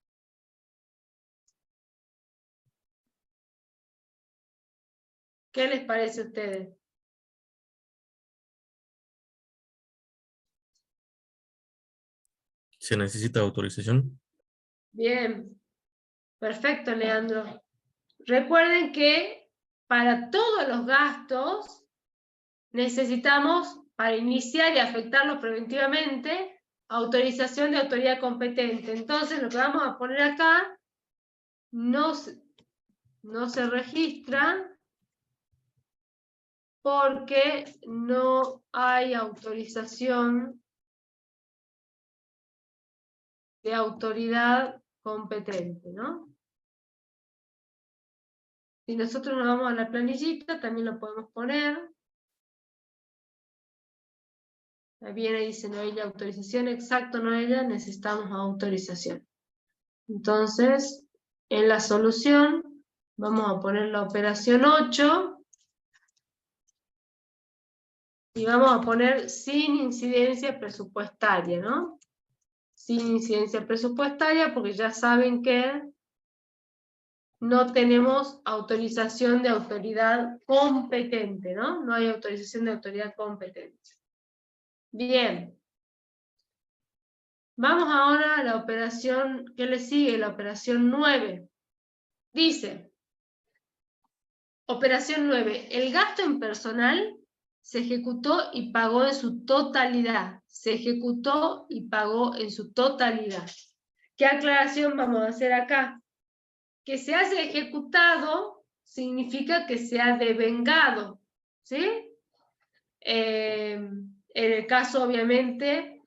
¿Qué les parece a ustedes? ¿Se necesita autorización? Bien, perfecto, Leandro. Recuerden que para todos los gastos necesitamos, para iniciar y afectarlos preventivamente, autorización de autoridad competente. Entonces, lo que vamos a poner acá no se registra porque no hay autorización de autoridad competente, ¿no? Si nosotros nos vamos a la planillita, también lo podemos poner. Bien, ahí dice Noelia, autorización. Exacto, Noelia, necesitamos autorización. Entonces, en la solución, vamos a poner la operación 8. Y vamos a poner sin incidencia presupuestaria, ¿no? Sin incidencia presupuestaria, porque ya saben que no tenemos autorización de autoridad competente, ¿no? No hay autorización de autoridad competente. Bien. Vamos ahora a la operación que le sigue, la operación 9. Dice, operación 9, el gasto en personal se ejecutó y pagó en su totalidad. Se ejecutó y pagó en su totalidad. ¿Qué aclaración vamos a hacer acá? Que se haya ejecutado significa que se ha devengado, ¿sí? En el caso, obviamente,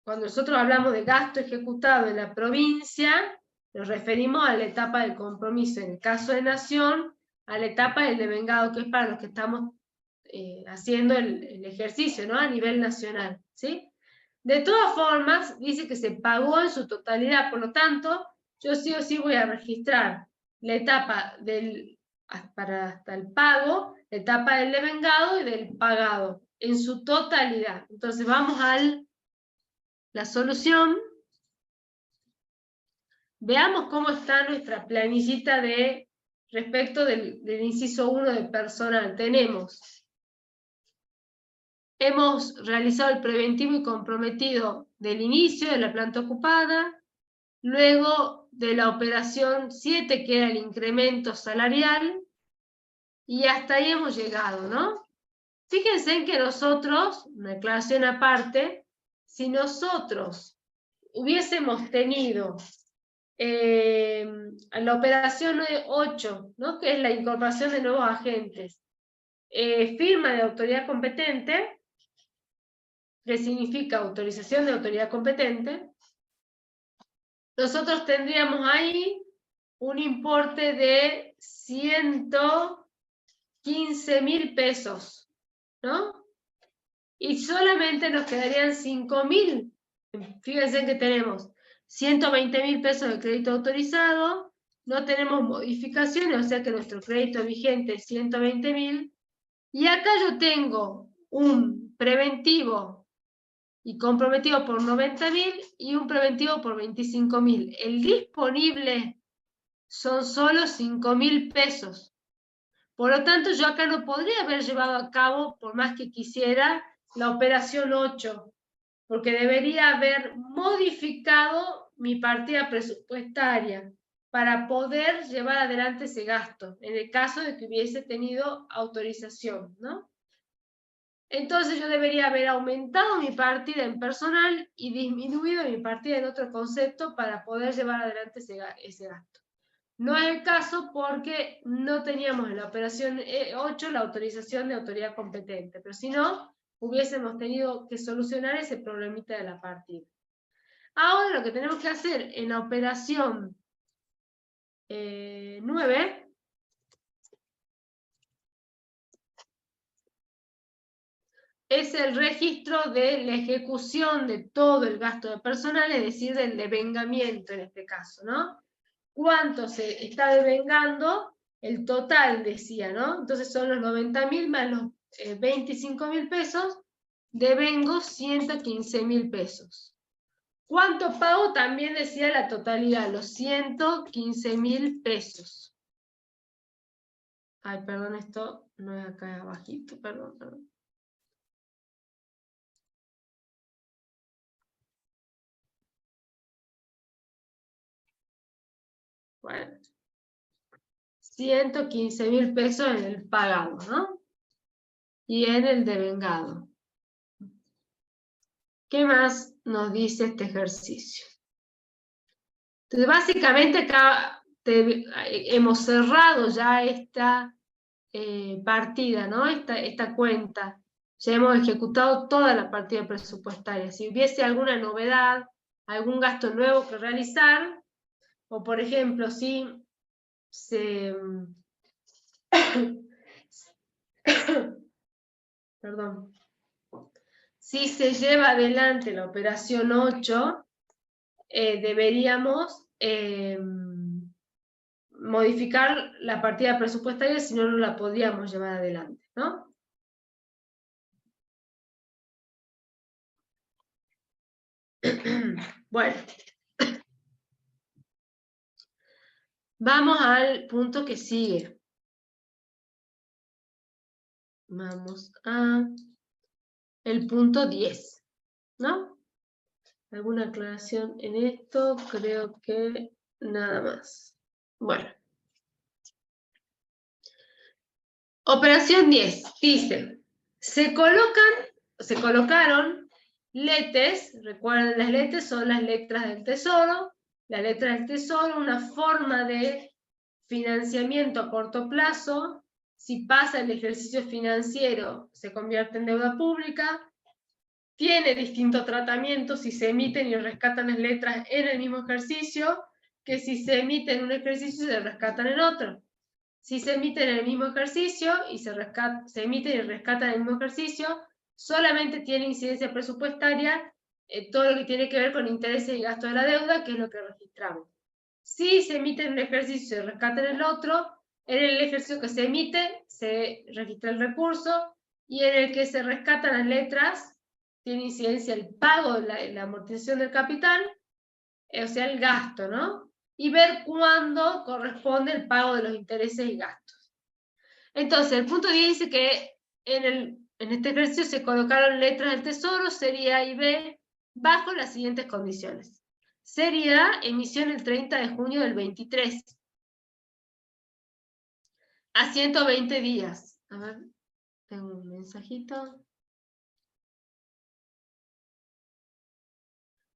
cuando nosotros hablamos de gasto ejecutado en la provincia, nos referimos a la etapa del compromiso. En el caso de Nación, a la etapa del devengado, que es para los que estamos haciendo el ejercicio, ¿no? A nivel nacional, ¿sí? De todas formas, dice que se pagó en su totalidad, por lo tanto, yo sí o sí voy a registrar la etapa hasta el pago, la etapa del devengado y del pagado, en su totalidad. Entonces vamos a la solución. Veamos cómo está nuestra planillita respecto del inciso 1 de personal. Hemos realizado el preventivo y comprometido del inicio de la planta ocupada, luego de la operación 7, que era el incremento salarial, y hasta ahí hemos llegado, ¿no? Fíjense en que nosotros, una aclaración aparte, si nosotros hubiésemos tenido la operación 8, ¿no? Que es la incorporación de nuevos agentes, firma de autoridad competente, que significa autorización de autoridad competente, nosotros tendríamos ahí un importe de 115.000 pesos, ¿no? Y solamente nos quedarían 5.000. Fíjense que tenemos 120.000 pesos de crédito autorizado, no tenemos modificaciones, o sea que nuestro crédito vigente es 120.000, y acá yo tengo un preventivo y comprometido por 90.000 y un preventivo por 25.000. El disponible son solo 5.000 pesos. Por lo tanto, yo acá no podría haber llevado a cabo, por más que quisiera, la operación 8, porque debería haber modificado mi partida presupuestaria para poder llevar adelante ese gasto, en el caso de que hubiese tenido autorización, ¿no? Entonces yo debería haber aumentado mi partida en personal y disminuido mi partida en otro concepto para poder llevar adelante ese gasto. No es el caso porque no teníamos en la operación 8 la autorización de autoridad competente, pero si no, hubiésemos tenido que solucionar ese problemita de la partida. Ahora lo que tenemos que hacer en la operación 9 es el registro de la ejecución de todo el gasto de personal, es decir, del devengamiento en este caso, ¿no? ¿Cuánto se está devengando? El total, decía, ¿no? Entonces son los 90.000 más los 25.000 pesos, devengo 115.000 pesos. ¿Cuánto pago? También decía la totalidad, los 115.000 pesos. Ay, perdón, esto no es acá abajito, perdón. Bueno, 115.000 pesos en el pagado, ¿no? Y en el devengado. ¿Qué más nos dice este ejercicio? Entonces, básicamente acá hemos cerrado ya esta partida, ¿no? Esta cuenta. Ya hemos ejecutado toda la partida presupuestaria. Si hubiese alguna novedad, algún gasto nuevo que realizar, o por ejemplo, si si se lleva adelante la operación 8, deberíamos modificar la partida presupuestaria, si no, no la podríamos llevar adelante, ¿no? Bueno. Vamos al punto que sigue. Vamos a el punto 10, ¿no? ¿Alguna aclaración en esto? Creo que nada más. Bueno. Operación 10 dice, se colocaron letes, recuerden, las letes son las letras del tesoro. La letra del tesoro, una forma de financiamiento a corto plazo. Si pasa el ejercicio financiero, se convierte en deuda pública. Tiene distinto tratamiento si se emiten y rescatan las letras en el mismo ejercicio, que si se emiten en un ejercicio y se rescatan en otro. Si se emiten en el mismo ejercicio y se emiten y rescatan en el mismo ejercicio, solamente tiene incidencia presupuestaria todo lo que tiene que ver con intereses y gastos de la deuda, que es lo que registramos. Si se emite en un ejercicio y se rescata en el otro, en el ejercicio que se emite se registra el recurso, y en el que se rescatan las letras tiene incidencia el pago de la amortización del capital, o sea, el gasto, ¿no? Y ver cuándo corresponde el pago de los intereses y gastos. Entonces, el punto 10 dice que en este ejercicio se colocaron letras del tesoro, serie A y B, bajo las siguientes condiciones. Serie A, emisión el 30 de junio del 23. A 120 días. A ver, tengo un mensajito.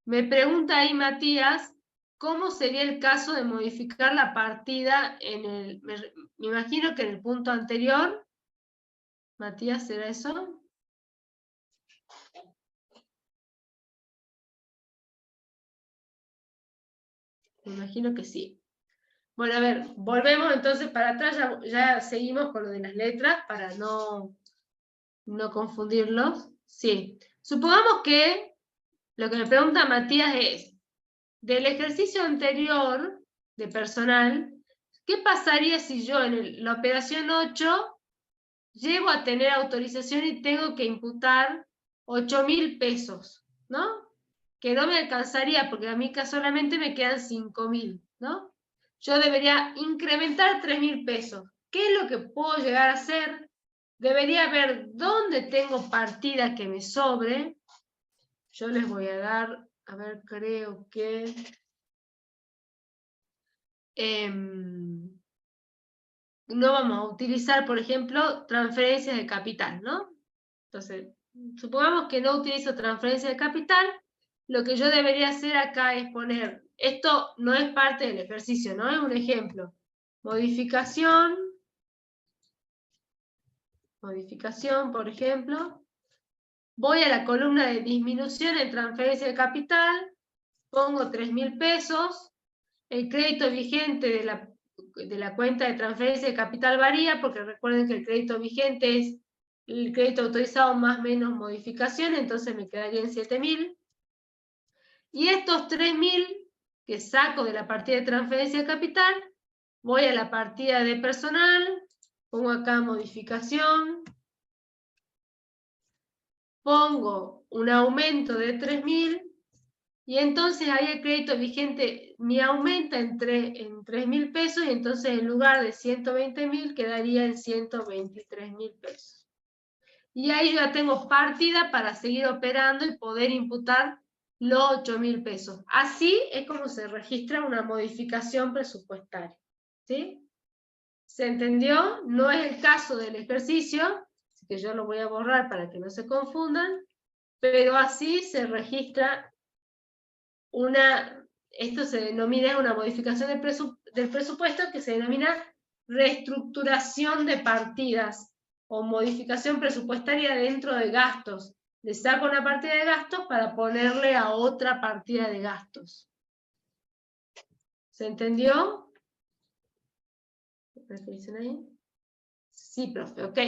Me pregunta ahí Matías, ¿cómo sería el caso de modificar la partida en el... Me imagino que en el punto anterior. Matías, ¿será eso? Me imagino que sí. Bueno, a ver, volvemos entonces para atrás, ya seguimos con lo de las letras para no confundirlos. Sí. Supongamos que lo que me pregunta Matías es, del ejercicio anterior de personal, ¿qué pasaría si yo en la operación 8 llego a tener autorización y tengo que imputar 8.000 pesos, ¿no? Que no me alcanzaría porque a mí solamente me quedan 5.000, ¿no? Yo debería incrementar 3.000 pesos. ¿Qué es lo que puedo llegar a hacer? Debería ver dónde tengo partida que me sobre. Yo les voy a dar, a ver, creo que... no vamos a utilizar, por ejemplo, transferencias de capital, ¿no? Entonces, supongamos que no utilizo transferencia de capital, lo que yo debería hacer acá es poner, esto no es parte del ejercicio, ¿no? Es un ejemplo. Modificación, por ejemplo. Voy a la columna de disminución en transferencia de capital, pongo 3.000 pesos, el crédito vigente de la cuenta de transferencia de capital varía, porque recuerden que el crédito vigente es el crédito autorizado más menos modificación, entonces me quedaría en 7.000. Y estos 3.000 que saco de la partida de transferencia de capital, voy a la partida de personal, pongo acá modificación, pongo un aumento de 3.000, y entonces ahí el crédito vigente me aumenta en 3.000 pesos, y entonces en lugar de 120.000 quedaría en 123.000 pesos. Y ahí ya tengo partida para seguir operando y poder imputar los 8.000 pesos. Así es como se registra una modificación presupuestaria. ¿Sí? ¿Se entendió? No es el caso del ejercicio, así que yo lo voy a borrar para que no se confundan, pero así se registra esto se denomina una modificación del presupuesto, que se denomina reestructuración de partidas o modificación presupuestaria dentro de gastos. Le saco una partida de gastos para ponerle a otra partida de gastos. ¿Se entendió? ¿Qué dicen ahí? Sí, profe, ok.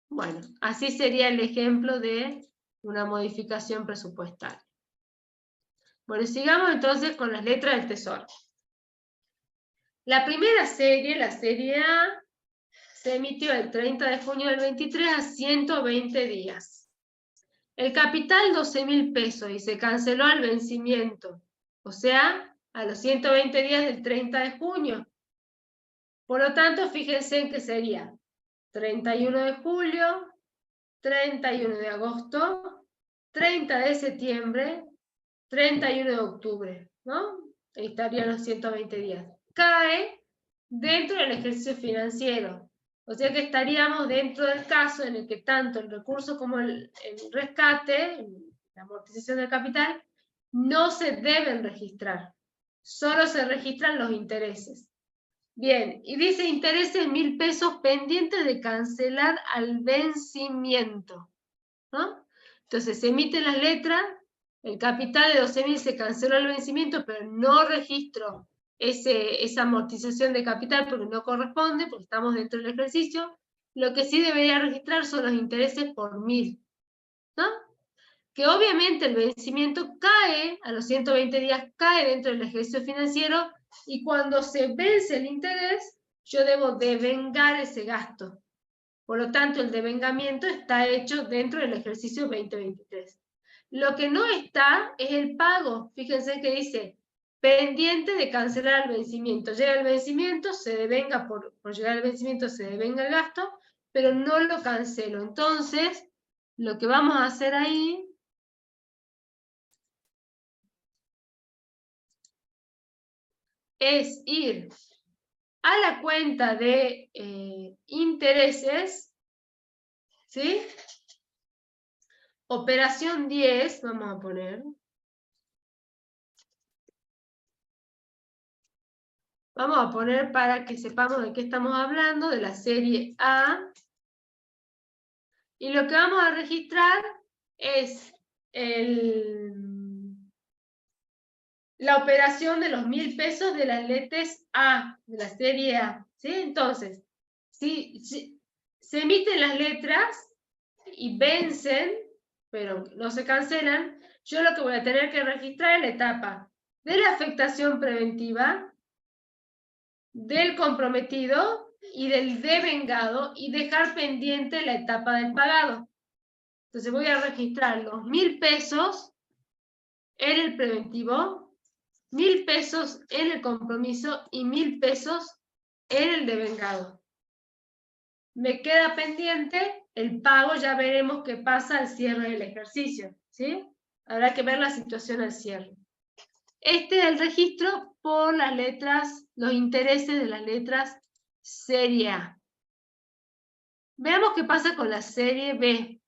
Bueno, así sería el ejemplo de una modificación presupuestaria. Bueno, sigamos entonces con las letras del Tesoro. La primera serie, la serie A, se emitió el 30 de junio del 23 a 120 días. El capital 12.000 pesos y se canceló al vencimiento, o sea, a los 120 días del 30 de junio. Por lo tanto, fíjense en que sería 31 de julio, 31 de agosto, 30 de septiembre, 31 de octubre, ¿no? Ahí estarían los 120 días. Cae dentro del ejercicio financiero. O sea que estaríamos dentro del caso en el que tanto el recurso como el rescate, la amortización del capital, no se deben registrar. Solo se registran los intereses. Bien, y dice intereses 1.000 pesos pendientes de cancelar al vencimiento, ¿no? Entonces se emiten las letras, el capital de 12.000 se canceló al vencimiento, pero no registro esa amortización de capital porque no corresponde, porque estamos dentro del ejercicio. Lo que sí debería registrar son los intereses por 1.000, ¿no? Que obviamente el vencimiento cae, a los 120 días cae dentro del ejercicio financiero, y cuando se vence el interés, yo debo devengar ese gasto. Por lo tanto, el devengamiento está hecho dentro del ejercicio 2023. Lo que no está es el pago. Fíjense que dice, pendiente de cancelar el vencimiento. Llega el vencimiento, se devenga, por llegar al vencimiento se devenga el gasto, pero no lo cancelo. Entonces, lo que vamos a hacer ahí es ir a la cuenta de intereses, ¿sí? Operación 10, vamos a poner. Vamos a poner para que sepamos de qué estamos hablando, de la serie A. Y lo que vamos a registrar es la operación de los 1.000 pesos de las letras A, de la serie A, ¿sí? Entonces, si se emiten las letras y vencen, pero no se cancelan, yo lo que voy a tener que registrar es la etapa de la afectación preventiva, del comprometido y del devengado, y dejar pendiente la etapa del pagado. Entonces voy a registrar los 1.000 pesos en el preventivo, 1.000 pesos en el compromiso y 1.000 pesos en el devengado. Me queda pendiente el pago, ya veremos qué pasa al cierre del ejercicio, ¿sí? Habrá que ver la situación al cierre. Este es el registro por las letras, los intereses de las letras serie A. Veamos qué pasa con la serie B.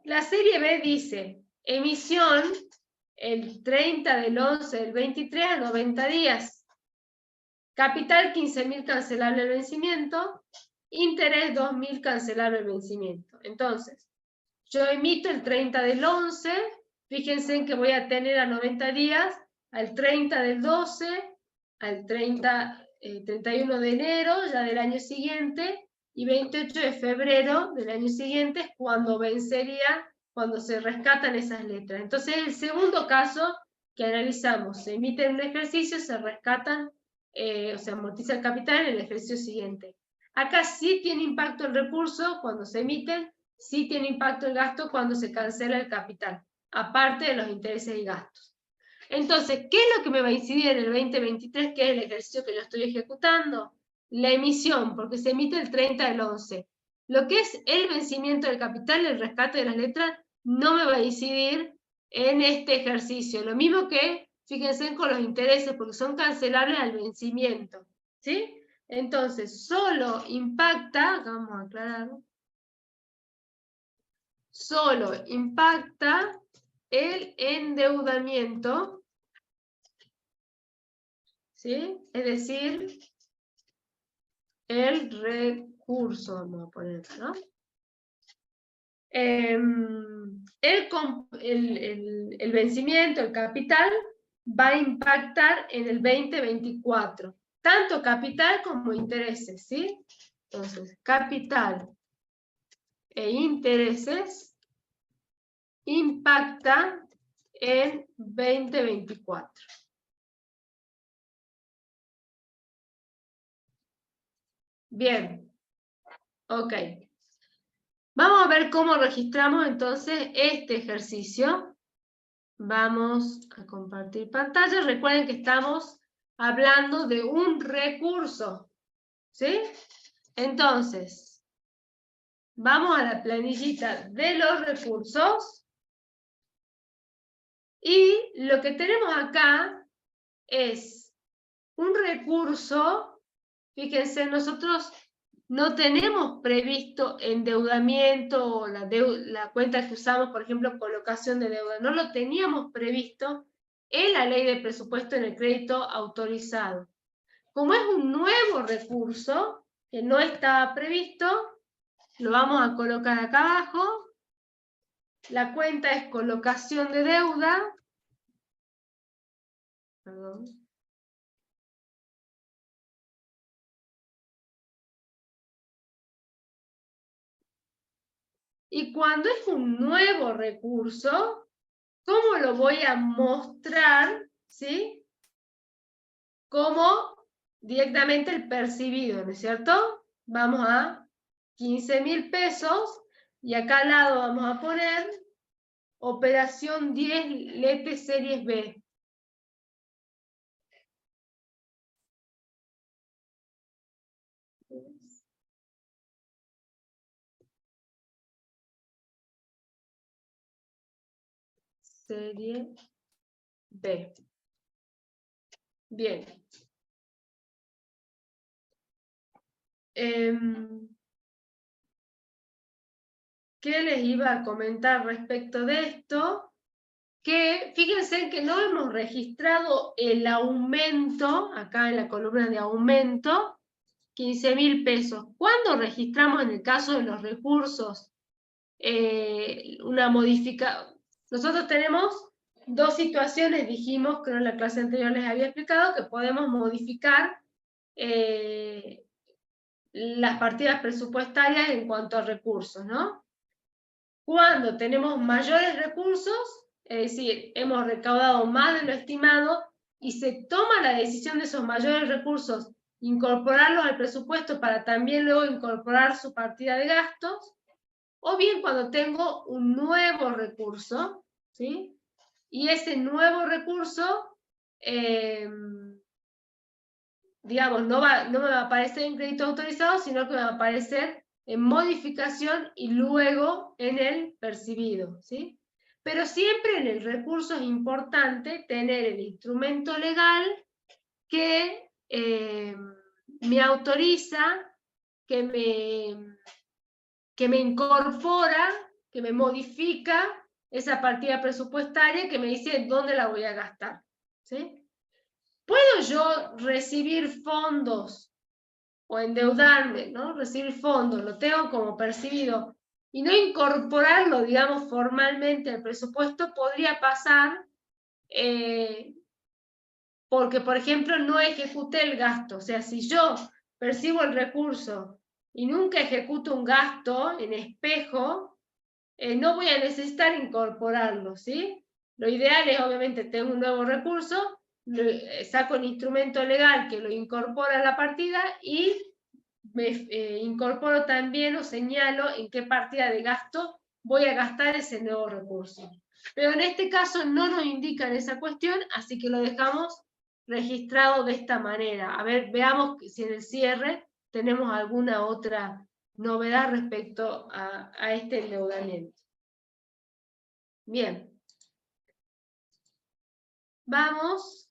La serie B dice, emisión el 30 del 11 del 23 a 90 días. Capital 15.000 cancelable el vencimiento. Interés 2.000 cancelable el vencimiento. Entonces, yo emito el 30 del 11. Fíjense en que voy a tener a 90 días, al 30 del 12, al 31 de enero ya del año siguiente, y 28 de febrero del año siguiente es cuando vencería, cuando se rescatan esas letras. Entonces, el segundo caso que analizamos, se emite un ejercicio, se rescatan, o se amortiza el capital en el ejercicio siguiente. Acá sí tiene impacto el recurso cuando se emiten, sí tiene impacto el gasto cuando se cancela el capital, aparte de los intereses y gastos. Entonces, ¿qué es lo que me va a incidir en el 2023, que es el ejercicio que yo estoy ejecutando? La emisión, porque se emite el 30 del 11. Lo que es el vencimiento del capital, el rescate de las letras, no me va a incidir en este ejercicio. Lo mismo que, fíjense, con los intereses, porque son cancelables al vencimiento, ¿sí? Entonces, solo impacta, vamos a aclarar, solo impacta el endeudamiento, ¿sí? Es decir, el recurso, vamos a poner, ¿no? El vencimiento, el capital, va a impactar en el 2024, tanto capital como intereses, ¿sí? Entonces, capital e intereses impacta en 2024. Bien, ok. Vamos a ver cómo registramos entonces este ejercicio. Vamos a compartir pantalla. Recuerden que estamos hablando de un recurso, ¿sí? Entonces, vamos a la planillita de los recursos. Y lo que tenemos acá es un recurso. Fíjense, nosotros no tenemos previsto endeudamiento o la cuenta que usamos, por ejemplo, colocación de deuda. No lo teníamos previsto en la ley de presupuesto en el crédito autorizado. Como es un nuevo recurso que no estaba previsto, lo vamos a colocar acá abajo. La cuenta es colocación de deuda. Perdón. Y cuando es un nuevo recurso, ¿cómo lo voy a mostrar? ¿Sí? Como directamente el percibido, ¿no es cierto? Vamos a 15.000 pesos y acá al lado vamos a poner operación 10 LETE series B. Serie B. Bien. ¿Qué les iba a comentar respecto de esto? Que fíjense que no hemos registrado el aumento, acá en la columna de aumento, 15.000 pesos. ¿Cuándo registramos en el caso de los recursos una modificación? Nosotros tenemos dos situaciones, dijimos, creo en la clase anterior les había explicado, que podemos modificar las partidas presupuestarias en cuanto a recursos, ¿no? Cuando tenemos mayores recursos, es decir, hemos recaudado más de lo estimado y se toma la decisión de esos mayores recursos incorporarlos al presupuesto para también luego incorporar su partida de gastos, o bien cuando tengo un nuevo recurso, ¿sí? Y ese nuevo recurso, digamos, no me va a aparecer en crédito autorizado, sino que me va a aparecer en modificación y luego en el percibido, ¿sí? Pero siempre en el recurso es importante tener el instrumento legal que me autoriza, que me incorpora, que me modifica esa partida presupuestaria, que me dice dónde la voy a gastar, ¿sí? ¿Puedo yo recibir fondos o endeudarme, ¿no? Recibir fondos, lo tengo como percibido, y no incorporarlo, digamos, formalmente al presupuesto? Podría pasar porque, por ejemplo, no ejecuté el gasto. O sea, si yo percibo el recurso y nunca ejecuto un gasto en espejo, no voy a necesitar incorporarlo, ¿sí? Lo ideal es, obviamente, tengo un nuevo recurso, saco el instrumento legal que lo incorpora a la partida y me incorporo también o señalo en qué partida de gasto voy a gastar ese nuevo recurso. Pero en este caso no nos indican esa cuestión, así que lo dejamos registrado de esta manera. A ver, veamos si en el cierre tenemos alguna otra novedad respecto a este endeudamiento. Bien. Vamos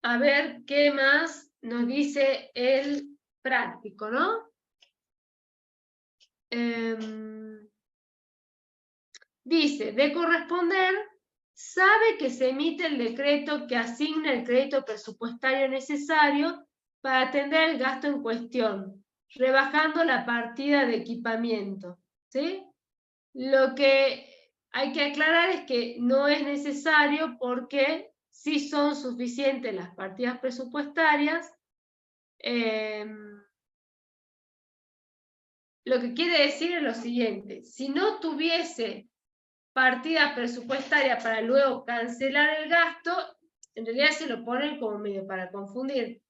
a ver qué más nos dice el práctico, ¿no? Dice, de corresponder, sabe que se emite el decreto que asigna el crédito presupuestario necesario para atender el gasto en cuestión, rebajando la partida de equipamiento, ¿sí? Lo que hay que aclarar es que no es necesario porque sí son suficientes las partidas presupuestarias lo que quiere decir es lo siguiente: si no tuviese partida presupuestaria para luego cancelar el gasto, en realidad se lo ponen como medio para confundir,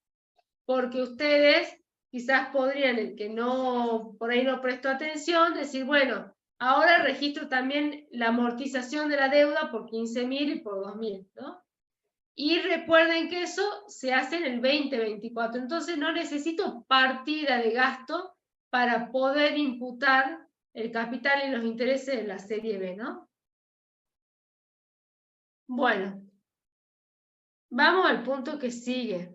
porque ustedes quizás podrían, el que no, por ahí no prestó atención, decir, bueno, ahora registro también la amortización de la deuda por 15.000 y por 2.000, ¿no? Y recuerden que eso se hace en el 2024, entonces no necesito partida de gasto para poder imputar el capital y los intereses de la serie B, ¿no? Bueno, vamos al punto que sigue.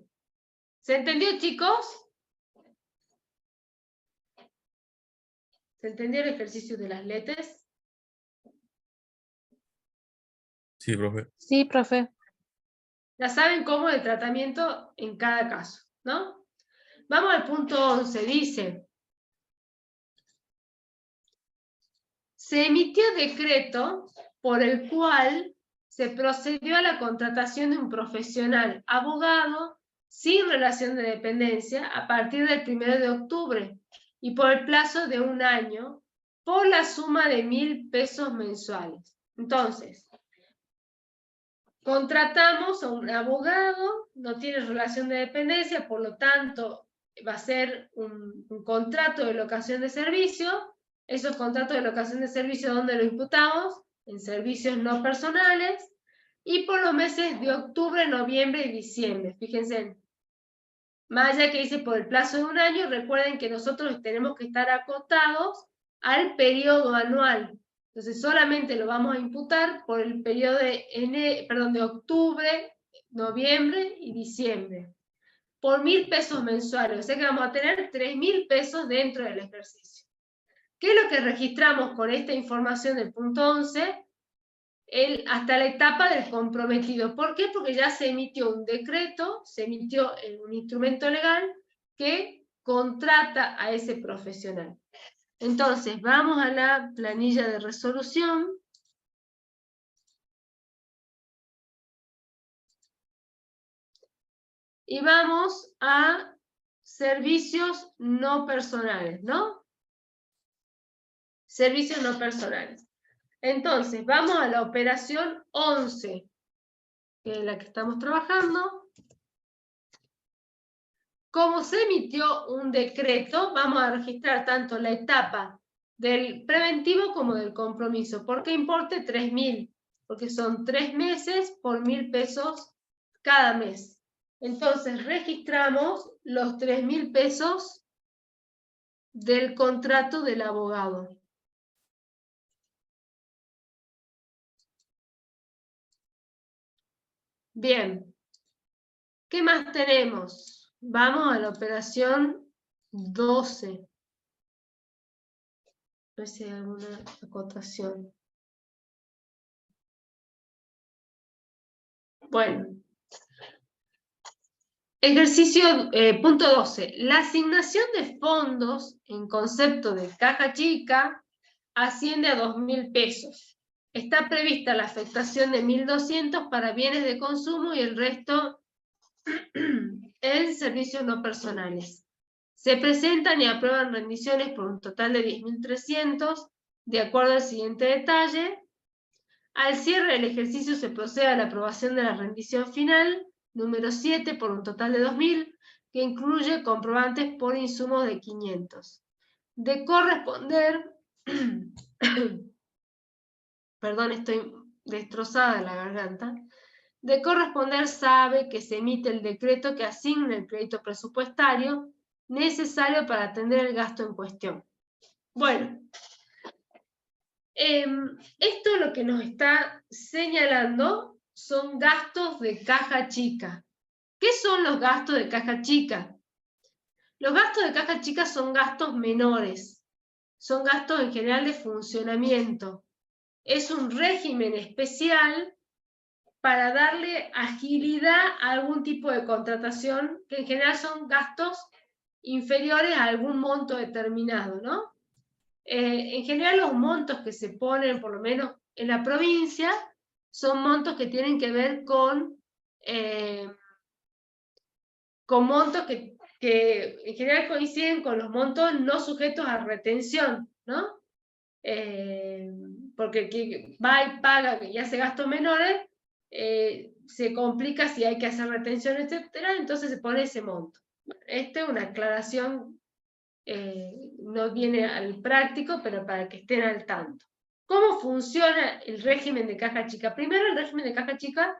¿Se entendió, chicos? ¿Se entendió el ejercicio de las letras? Sí, profe. Sí, profe. Ya saben cómo el tratamiento en cada caso, ¿no? Vamos al punto 11, dice: se emitió decreto por el cual se procedió a la contratación de un profesional abogado sin relación de dependencia a partir del 1 de octubre y por el plazo de 1 año por la suma de 1.000 pesos mensuales. Entonces, contratamos a un abogado, no tiene relación de dependencia, por lo tanto va a ser un contrato de locación de servicio. Esos contratos de locación de servicio, ¿dónde lo imputamos? En servicios no personales, y por los meses de octubre, noviembre y diciembre. Fíjense, más allá que dice por el plazo de 1 año, recuerden que nosotros tenemos que estar acotados al periodo anual. Entonces solamente lo vamos a imputar por el periodo de octubre, noviembre y diciembre, por 1.000 pesos mensuales. O sea que vamos a tener 3.000 pesos dentro del ejercicio. ¿Qué es lo que registramos con esta información del punto 11? Hasta la etapa del comprometido. ¿Por qué? Porque ya se emitió un decreto, se emitió un instrumento legal que contrata a ese profesional. Entonces, vamos a la planilla de resolución. Y vamos a servicios no personales, ¿no? Servicios no personales. Entonces, vamos a la operación 11, que es la que estamos trabajando. Como se emitió un decreto, vamos a registrar tanto la etapa del preventivo como del compromiso. ¿Por qué importe 3.000? Porque son 3 meses por 1.000 pesos cada mes. Entonces registramos los 3.000 pesos del contrato del abogado. Bien, ¿qué más tenemos? Vamos a la operación 12. A ver si hay alguna acotación. Bueno. Ejercicio punto 12. La asignación de fondos en concepto de caja chica asciende a 2.000 pesos. Está prevista la afectación de 1.200 para bienes de consumo y el resto en servicios no personales. Se presentan y aprueban rendiciones por un total de 10.300, de acuerdo al siguiente detalle. Al cierre del ejercicio se procede a la aprobación de la rendición final, número 7, por un total de 2.000, que incluye comprobantes por insumos de 500. De corresponder, perdón, estoy destrozada de la garganta. De corresponder sabe que se emite el decreto que asigna el crédito presupuestario necesario para atender el gasto en cuestión. Bueno, esto lo que nos está señalando son gastos de caja chica. ¿Qué son los gastos de caja chica? Los gastos de caja chica son gastos menores, son gastos en general de funcionamiento. Es un régimen especial para darle agilidad a algún tipo de contratación, que en general son gastos inferiores a algún monto determinado, ¿no? En general los montos que se ponen, por lo menos en la provincia, son montos que tienen que ver con montos que que en general coinciden con los montos no sujetos a retención, ¿no? Porque el que va y paga y hace gastos menores, se complica si hay que hacer retención, etcétera, entonces se pone ese monto. Esta es una aclaración, no viene al práctico, pero para que estén al tanto. ¿Cómo funciona el régimen de caja chica? Primero, el régimen de caja chica,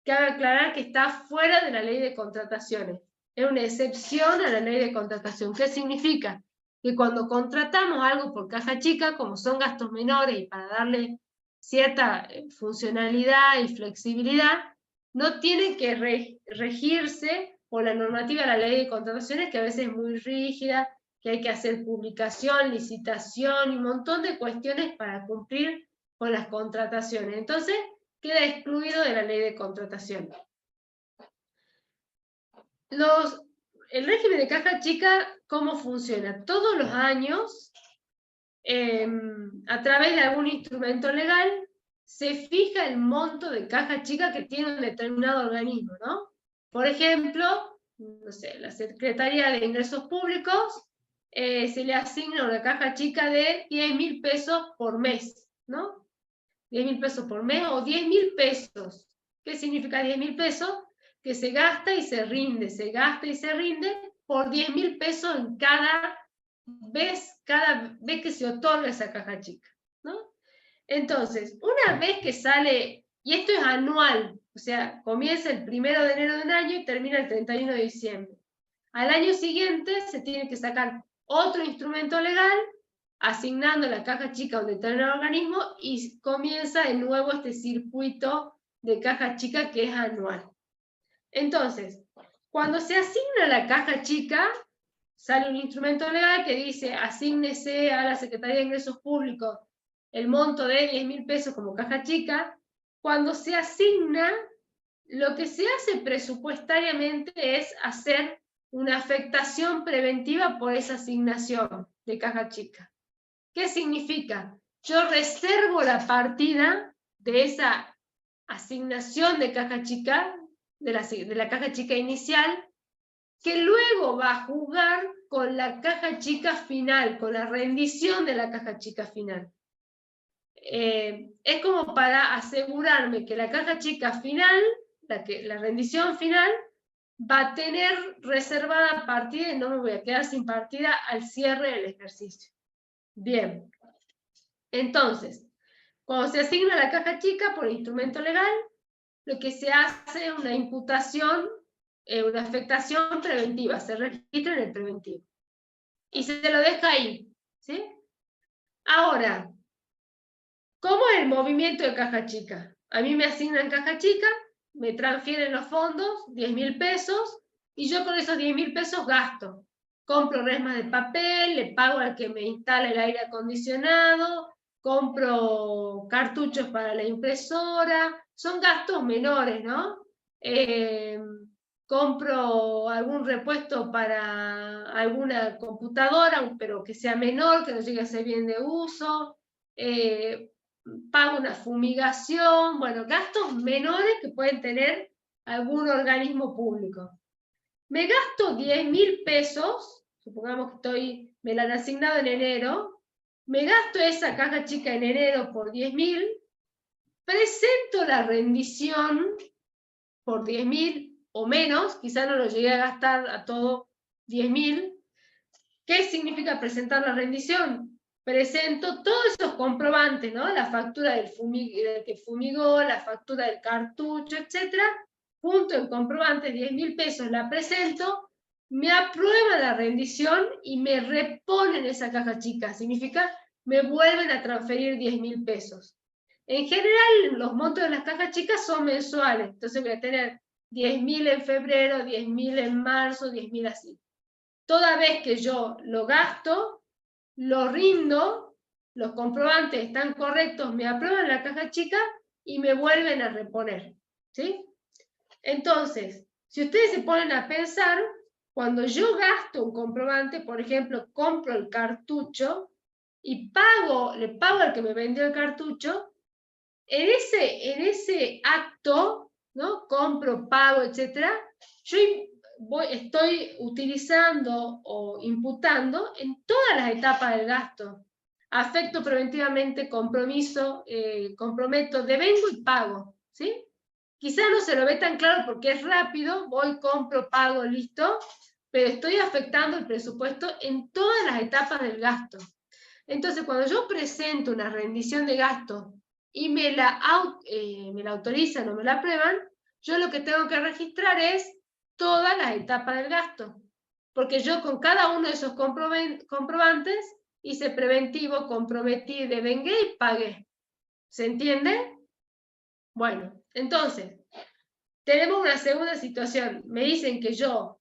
cabe aclarar que está fuera de la ley de contrataciones. Es una excepción a la ley de contratación. ¿Qué significa? Que cuando contratamos algo por caja chica, como son gastos menores y para darle cierta funcionalidad y flexibilidad, no tiene que regirse por la normativa de la ley de contrataciones, que a veces es muy rígida, que hay que hacer publicación, licitación y un montón de cuestiones para cumplir con las contrataciones. Entonces, queda excluido de la ley de contratación. El régimen de caja chica, ¿cómo funciona? Todos los años, a través de algún instrumento legal, se fija el monto de caja chica que tiene un determinado organismo, ¿no? Por ejemplo, no sé, la Secretaría de Ingresos Públicos se le asigna una caja chica de 10.000 pesos por mes, ¿no? 10.000 pesos por mes o 10.000 pesos. ¿Qué significa 10.000 pesos? Que se gasta y se rinde, se gasta y se rinde por 10.000 pesos en cada vez que se otorga esa caja chica, ¿no? Entonces, una vez que sale, y esto es anual, o sea, comienza el 1 de enero de un año y termina el 31 de diciembre. Al año siguiente se tiene que sacar otro instrumento legal asignando la caja chica a un determinado organismo y comienza de nuevo este circuito de caja chica que es anual. Entonces, cuando se asigna la caja chica, sale un instrumento legal que dice asígnese a la Secretaría de Ingresos Públicos el monto de 10.000 pesos como caja chica. Cuando se asigna, lo que se hace presupuestariamente es hacer una afectación preventiva por esa asignación de caja chica. ¿Qué significa? Yo reservo la partida de esa asignación de caja chica, de la caja chica inicial, que luego va a jugar con la caja chica final, con la rendición de la caja chica final. Es como para asegurarme que la caja chica final, la rendición final, va a tener reservada partida y no me voy a quedar sin partida al cierre del ejercicio. Bien. Entonces, cuando se asigna la caja chica por instrumento legal, lo que se hace es una imputación, una afectación preventiva, se registra en el preventivo. Y se lo deja ahí, ¿sí? Ahora, ¿cómo es el movimiento de caja chica? A mí me asignan caja chica, me transfieren los fondos, 10.000 pesos, y yo con esos 10.000 pesos gasto. Compro resmas de papel, le pago al que me instala el aire acondicionado, compro cartuchos para la impresora, son gastos menores, ¿no? Compro algún repuesto para alguna computadora, pero que sea menor, que no llegue a ser bien de uso, pago una fumigación, bueno, gastos menores que pueden tener algún organismo público. Me gasto 10.000 pesos, supongamos que me la han asignado en enero, me gasto esa caja chica en enero por 10.000, presento la rendición por 10.000 o menos, quizá no lo llegué a gastar a todo 10.000. ¿Qué significa presentar la rendición? Presento todos esos comprobantes, ¿no? La factura del que fumigó, la factura del cartucho, etcétera, junto en comprobantes, 10.000 pesos, la presento, me aprueban la rendición y me reponen esa caja chica. Significa, me vuelven a transferir 10.000 pesos. En general, los montos de las cajas chicas son mensuales, entonces voy a tener 10.000 en febrero, 10.000 en marzo, 10.000 así. Toda vez que yo lo gasto, lo rindo, los comprobantes están correctos, me aprueban la caja chica y me vuelven a reponer, ¿sí? Entonces, si ustedes se ponen a pensar, cuando yo gasto un comprobante, por ejemplo, compro el cartucho y le pago al que me vendió el cartucho, en ese acto, ¿no? Compro, pago, etcétera, yo estoy utilizando o imputando en todas las etapas del gasto. Afecto preventivamente, compromiso, comprometo, devengo y pago, ¿sí? Quizá no se lo ve tan claro porque es rápido, voy, compro, pago, listo, pero estoy afectando el presupuesto en todas las etapas del gasto. Entonces, cuando yo presento una rendición de gasto y me la autorizan o me la aprueban, yo lo que tengo que registrar es todas las etapas del gasto, porque yo con cada uno de esos comprobantes hice preventivo, comprometí, devengué y pagué. ¿Se entiende? Bueno, entonces, tenemos una segunda situación. Me dicen que yo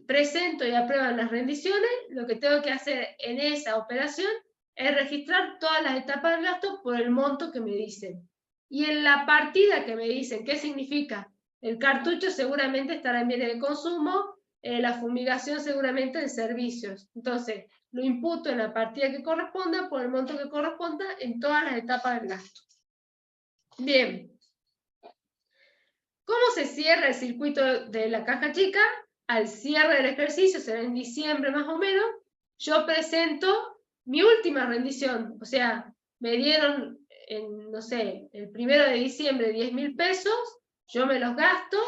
presento y aprueban las rendiciones. Lo que tengo que hacer en esa operación es registrar todas las etapas del gasto por el monto que me dicen. Y en la partida que me dicen, ¿qué significa? El cartucho seguramente estará en bienes de consumo, la fumigación seguramente en servicios. Entonces, lo imputo en la partida que corresponda, por el monto que corresponda, en todas las etapas del gasto. Bien. ¿Cómo se cierra el circuito de la caja chica? Al cierre del ejercicio, será en diciembre más o menos, yo presento mi última rendición. O sea, me dieron, no sé, el 1 de diciembre 10.000 pesos, yo me los gasto,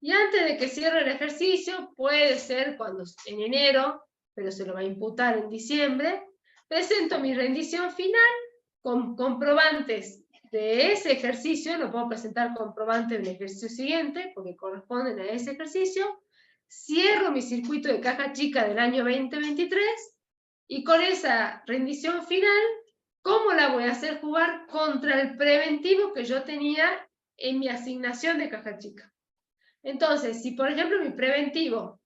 y antes de que cierre el ejercicio, puede ser cuando en enero, pero se lo va a imputar en diciembre, presento mi rendición final con comprobantes de ese ejercicio. No puedo presentar comprobantes del ejercicio siguiente porque corresponden a ese ejercicio. Cierro mi circuito de caja chica del año 2023 y con esa rendición final, ¿cómo la voy a hacer jugar contra el preventivo que yo tenía en mi asignación de caja chica? Entonces, si por ejemplo mi preventivo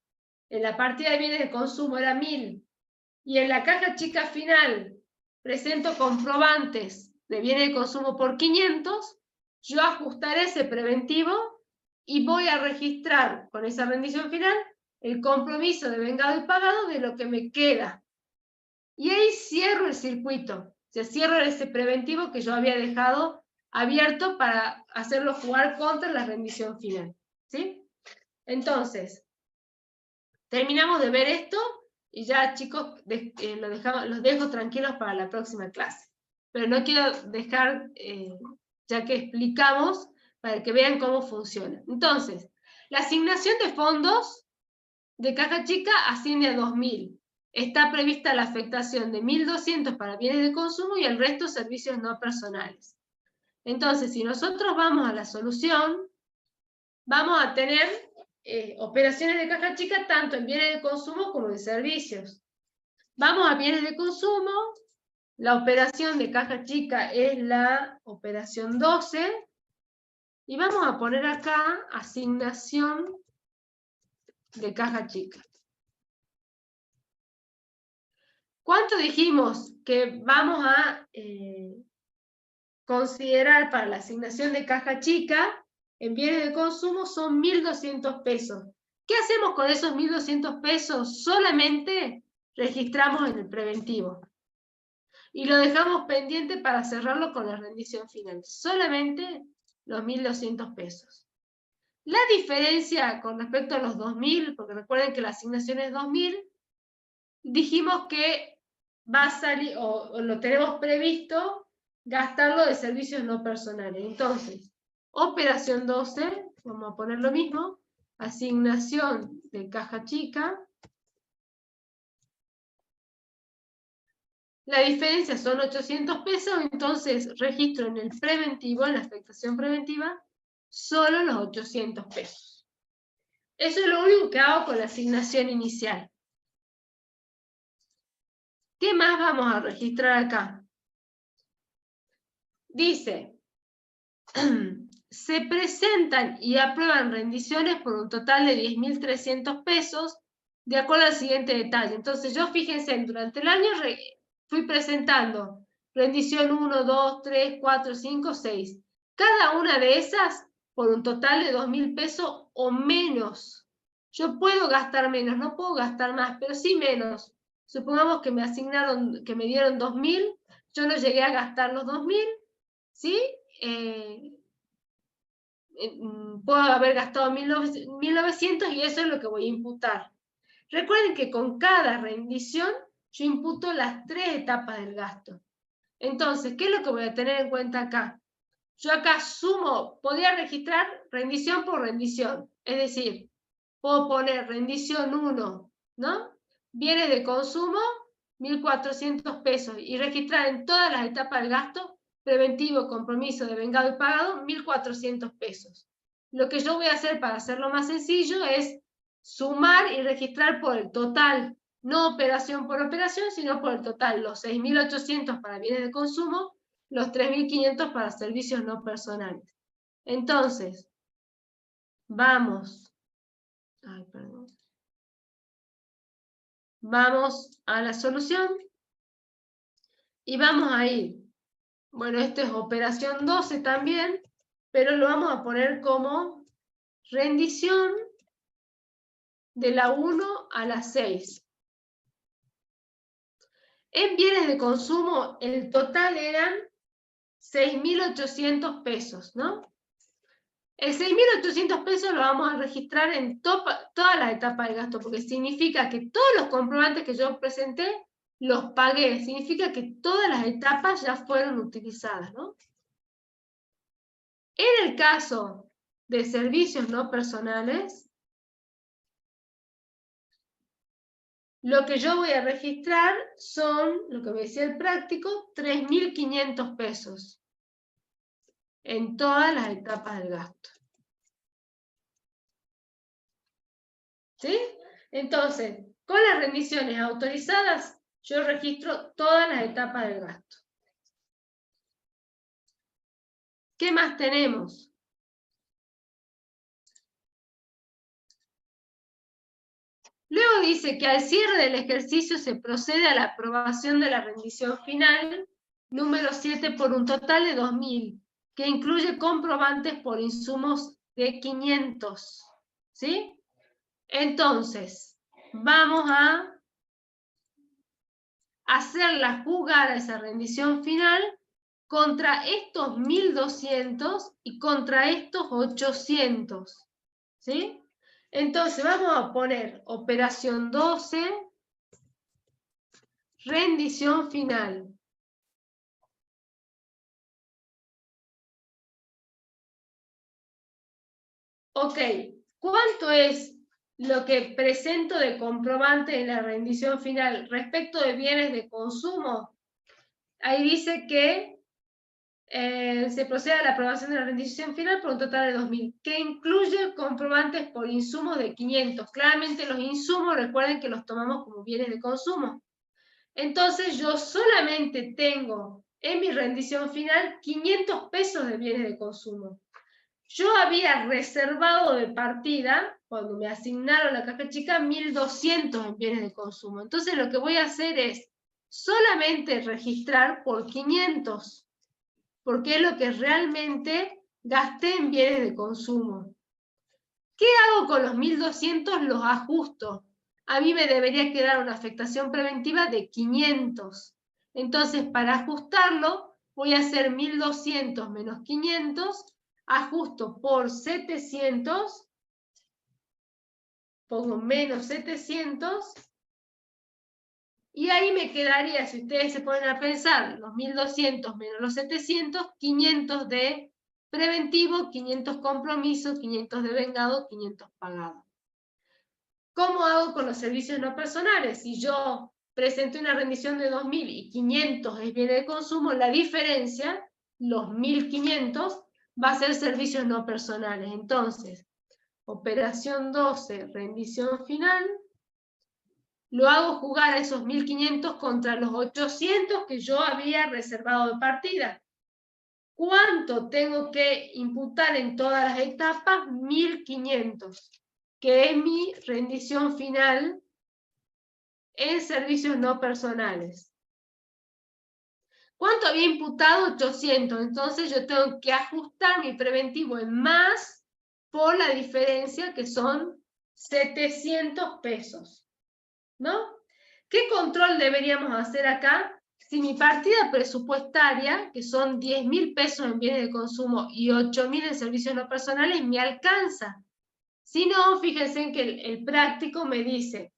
en la partida de bienes de consumo era 1.000 y en la caja chica final presento comprobantes de bienes de consumo por 500, yo ajustaré ese preventivo y voy a registrar con esa rendición final el compromiso de vengado y pagado de lo que me queda. Y ahí cierro el circuito, se cierra ese preventivo que yo había dejado abierto para hacerlo jugar contra la rendición final, ¿sí? Entonces, terminamos de ver esto y ya, chicos, los dejo tranquilos para la próxima clase. Pero no quiero dejar, ya que explicamos, para que vean cómo funciona. Entonces, la asignación de fondos de caja chica asciende a 2.000. Está prevista la afectación de 1.200 para bienes de consumo y el resto servicios no personales. Entonces, si nosotros vamos a la solución, vamos a tener operaciones de caja chica tanto en bienes de consumo como en servicios. Vamos a bienes de consumo. La operación de caja chica es la operación 12. Y vamos a poner acá asignación de caja chica. ¿Cuánto dijimos que vamos a considerar para la asignación de caja chica? En bienes de consumo son 1.200 pesos. ¿Qué hacemos con esos 1.200 pesos? Solamente registramos en el preventivo. Y lo dejamos pendiente para cerrarlo con la rendición final. Solamente los 1.200 pesos. La diferencia con respecto a los 2.000, porque recuerden que la asignación es 2.000, dijimos que va a salir, o lo tenemos previsto, gastarlo de servicios no personales. Entonces, operación 12, vamos a poner lo mismo, asignación de caja chica. La diferencia son 800 pesos, entonces registro en el preventivo, en la afectación preventiva, solo los 800 pesos. Eso es lo único que hago con la asignación inicial. ¿Qué más vamos a registrar acá? Dice, se presentan y aprueban rendiciones por un total de 10.300 pesos, de acuerdo al siguiente detalle. Entonces yo, fíjense, durante el año fui presentando rendición 1, 2, 3, 4, 5, 6. Cada una de esas por un total de 2.000 pesos o menos. Yo puedo gastar menos, no puedo gastar más, pero sí menos. Supongamos que me asignaron, que me dieron 2.000, yo no llegué a gastar los 2.000, ¿sí? puedo haber gastado 1.900 y eso es lo que voy a imputar. Recuerden que con cada rendición yo imputo las 3 etapas del gasto. Entonces, ¿qué es lo que voy a tener en cuenta acá? Yo acá sumo, podría registrar rendición por rendición, es decir, puedo poner rendición 1, ¿no? Bienes de consumo, 1.400 pesos, y registrar en todas las etapas del gasto, preventivo, compromiso, devengado y pagado, 1.400 pesos. Lo que yo voy a hacer para hacerlo más sencillo es sumar y registrar por el total, no operación por operación, sino por el total, los 6.800 para bienes de consumo, los 3.500 para servicios no personales. Entonces, vamos a la solución y vamos a ir. Bueno, esto es operación 12 también, pero lo vamos a poner como rendición de la 1 a la 6. En bienes de consumo, el total eran 6.800 pesos, ¿no? El 6.800 pesos lo vamos a registrar en todas las etapas del gasto, porque significa que todos los comprobantes que yo presenté los pagué, significa que todas las etapas ya fueron utilizadas, ¿no? En el caso de servicios no personales, lo que yo voy a registrar son, lo que me decía el práctico, 3.500 pesos en todas las etapas del gasto. ¿Sí? Entonces, con las rendiciones autorizadas, yo registro todas las etapas del gasto. ¿Qué más tenemos? Luego dice que al cierre del ejercicio se procede a la aprobación de la rendición final, número 7, por un total de 2.000, que incluye comprobantes por insumos de 500. ¿Sí? Entonces, vamos a hacerla jugar a esa rendición final contra estos 1.200 y contra estos 800. ¿Sí? Entonces vamos a poner operación 12, rendición final. Ok, ¿cuánto es lo que presento de comprobante en la rendición final respecto de bienes de consumo? Ahí dice que se procede a la aprobación de la rendición final por un total de 2.000, que incluye comprobantes por insumos de 500. Claramente los insumos, recuerden que los tomamos como bienes de consumo. Entonces yo solamente tengo en mi rendición final 500 pesos de bienes de consumo. Yo había reservado de partida, cuando me asignaron la caja chica, 1.200 en bienes de consumo. Entonces lo que voy a hacer es solamente registrar por 500, porque es lo que realmente gasté en bienes de consumo. ¿Qué hago con los 1.200? Los ajusto. A mí me debería quedar una afectación preventiva de 500. Entonces, para ajustarlo, voy a hacer 1.200 menos 500, ajusto por 700, pongo menos 700, y ahí me quedaría, si ustedes se ponen a pensar, los 1.200 menos los 700, 500 de preventivo, 500 compromiso, 500 de vengado, 500 pagado. ¿Cómo hago con los servicios no personales? Si yo presenté una rendición de 2.000 y 500 es bien de consumo, la diferencia, los 1.500, va a ser servicios no personales. Entonces, operación 12, rendición final, lo hago jugar a esos 1.500 contra los 800 que yo había reservado de partida. ¿Cuánto tengo que imputar en todas las etapas? 1.500, que es mi rendición final en servicios no personales. ¿Cuánto había imputado? 800. Entonces yo tengo que ajustar mi preventivo en más por la diferencia, que son 700 pesos. ¿No? ¿Qué control deberíamos hacer acá? si mi partida presupuestaria, que son 10.000 pesos en bienes de consumo y 8.000 en servicios no personales, me alcanza. Si no, fíjense en que el práctico me dice,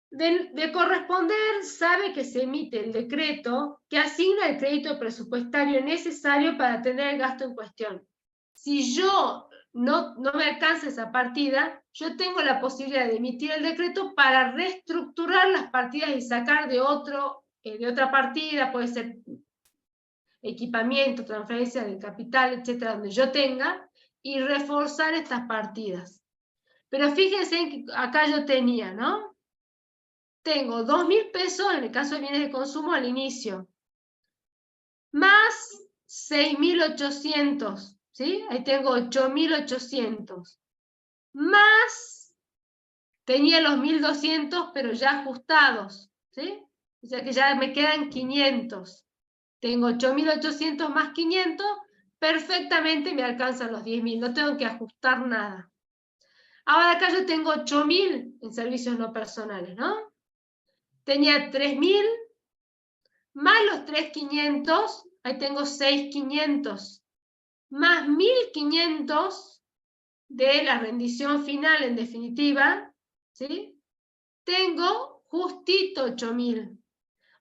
de corresponder, sabe que se emite el decreto que asigna el crédito presupuestario necesario para atender el gasto en cuestión. Si yo no me alcanza esa partida, yo tengo la posibilidad de emitir el decreto para reestructurar las partidas y sacar de otra partida, puede ser equipamiento, transferencia de capital, etcétera, donde yo tenga, y reforzar estas partidas. Pero fíjense en que acá yo tenía, ¿no? Tengo 2.000 pesos en el caso de bienes de consumo al inicio, más 6.800, ¿sí? Ahí tengo 8.800, más, tenía los 1.200, pero ya ajustados, ¿sí? O sea que ya me quedan 500. Tengo 8.800 más 500, perfectamente me alcanzan los 10.000, no tengo que ajustar nada. Ahora acá yo tengo 8.000 en servicios no personales, ¿no? Tenía 3.000 más los 3.500, ahí tengo 6.500, más 1.500 de la rendición final en definitiva, ¿sí? Tengo justito 8.000.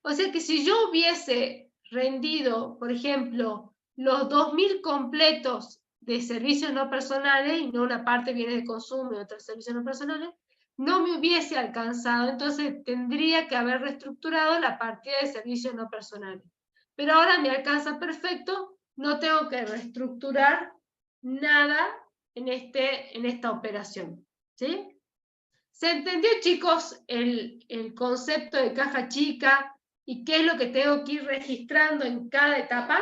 O sea que si yo hubiese rendido, por ejemplo, los 2.000 completos de servicios no personales, y no una parte bienes de consumo y otros servicios no personales, no me hubiese alcanzado, entonces tendría que haber reestructurado la partida de servicios no personales. Pero ahora me alcanza perfecto, no tengo que reestructurar nada en esta operación, ¿sí? ¿Se entendió, chicos, el concepto de caja chica y qué es lo que tengo que ir registrando en cada etapa?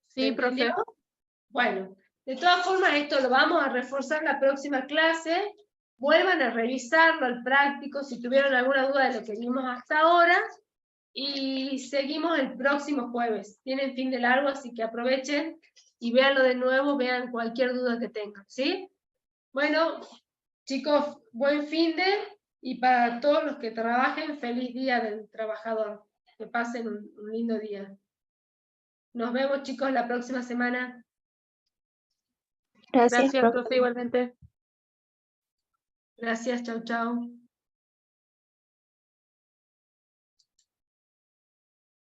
¿Se Sí, entendió? profe. Bueno, de todas formas esto lo vamos a reforzar la próxima clase. Vuelvan a revisarlo al práctico si tuvieron alguna duda de lo que vimos hasta ahora. Y seguimos el próximo jueves. Tienen fin de largo, así que aprovechen y véanlo de nuevo, vean cualquier duda que tengan, ¿sí? Bueno, chicos, buen fin de, y para todos los que trabajen, feliz Día del Trabajador. Que pasen un lindo día. Nos vemos, chicos, la próxima semana. Gracias, profe, igualmente. Gracias, chau, chau.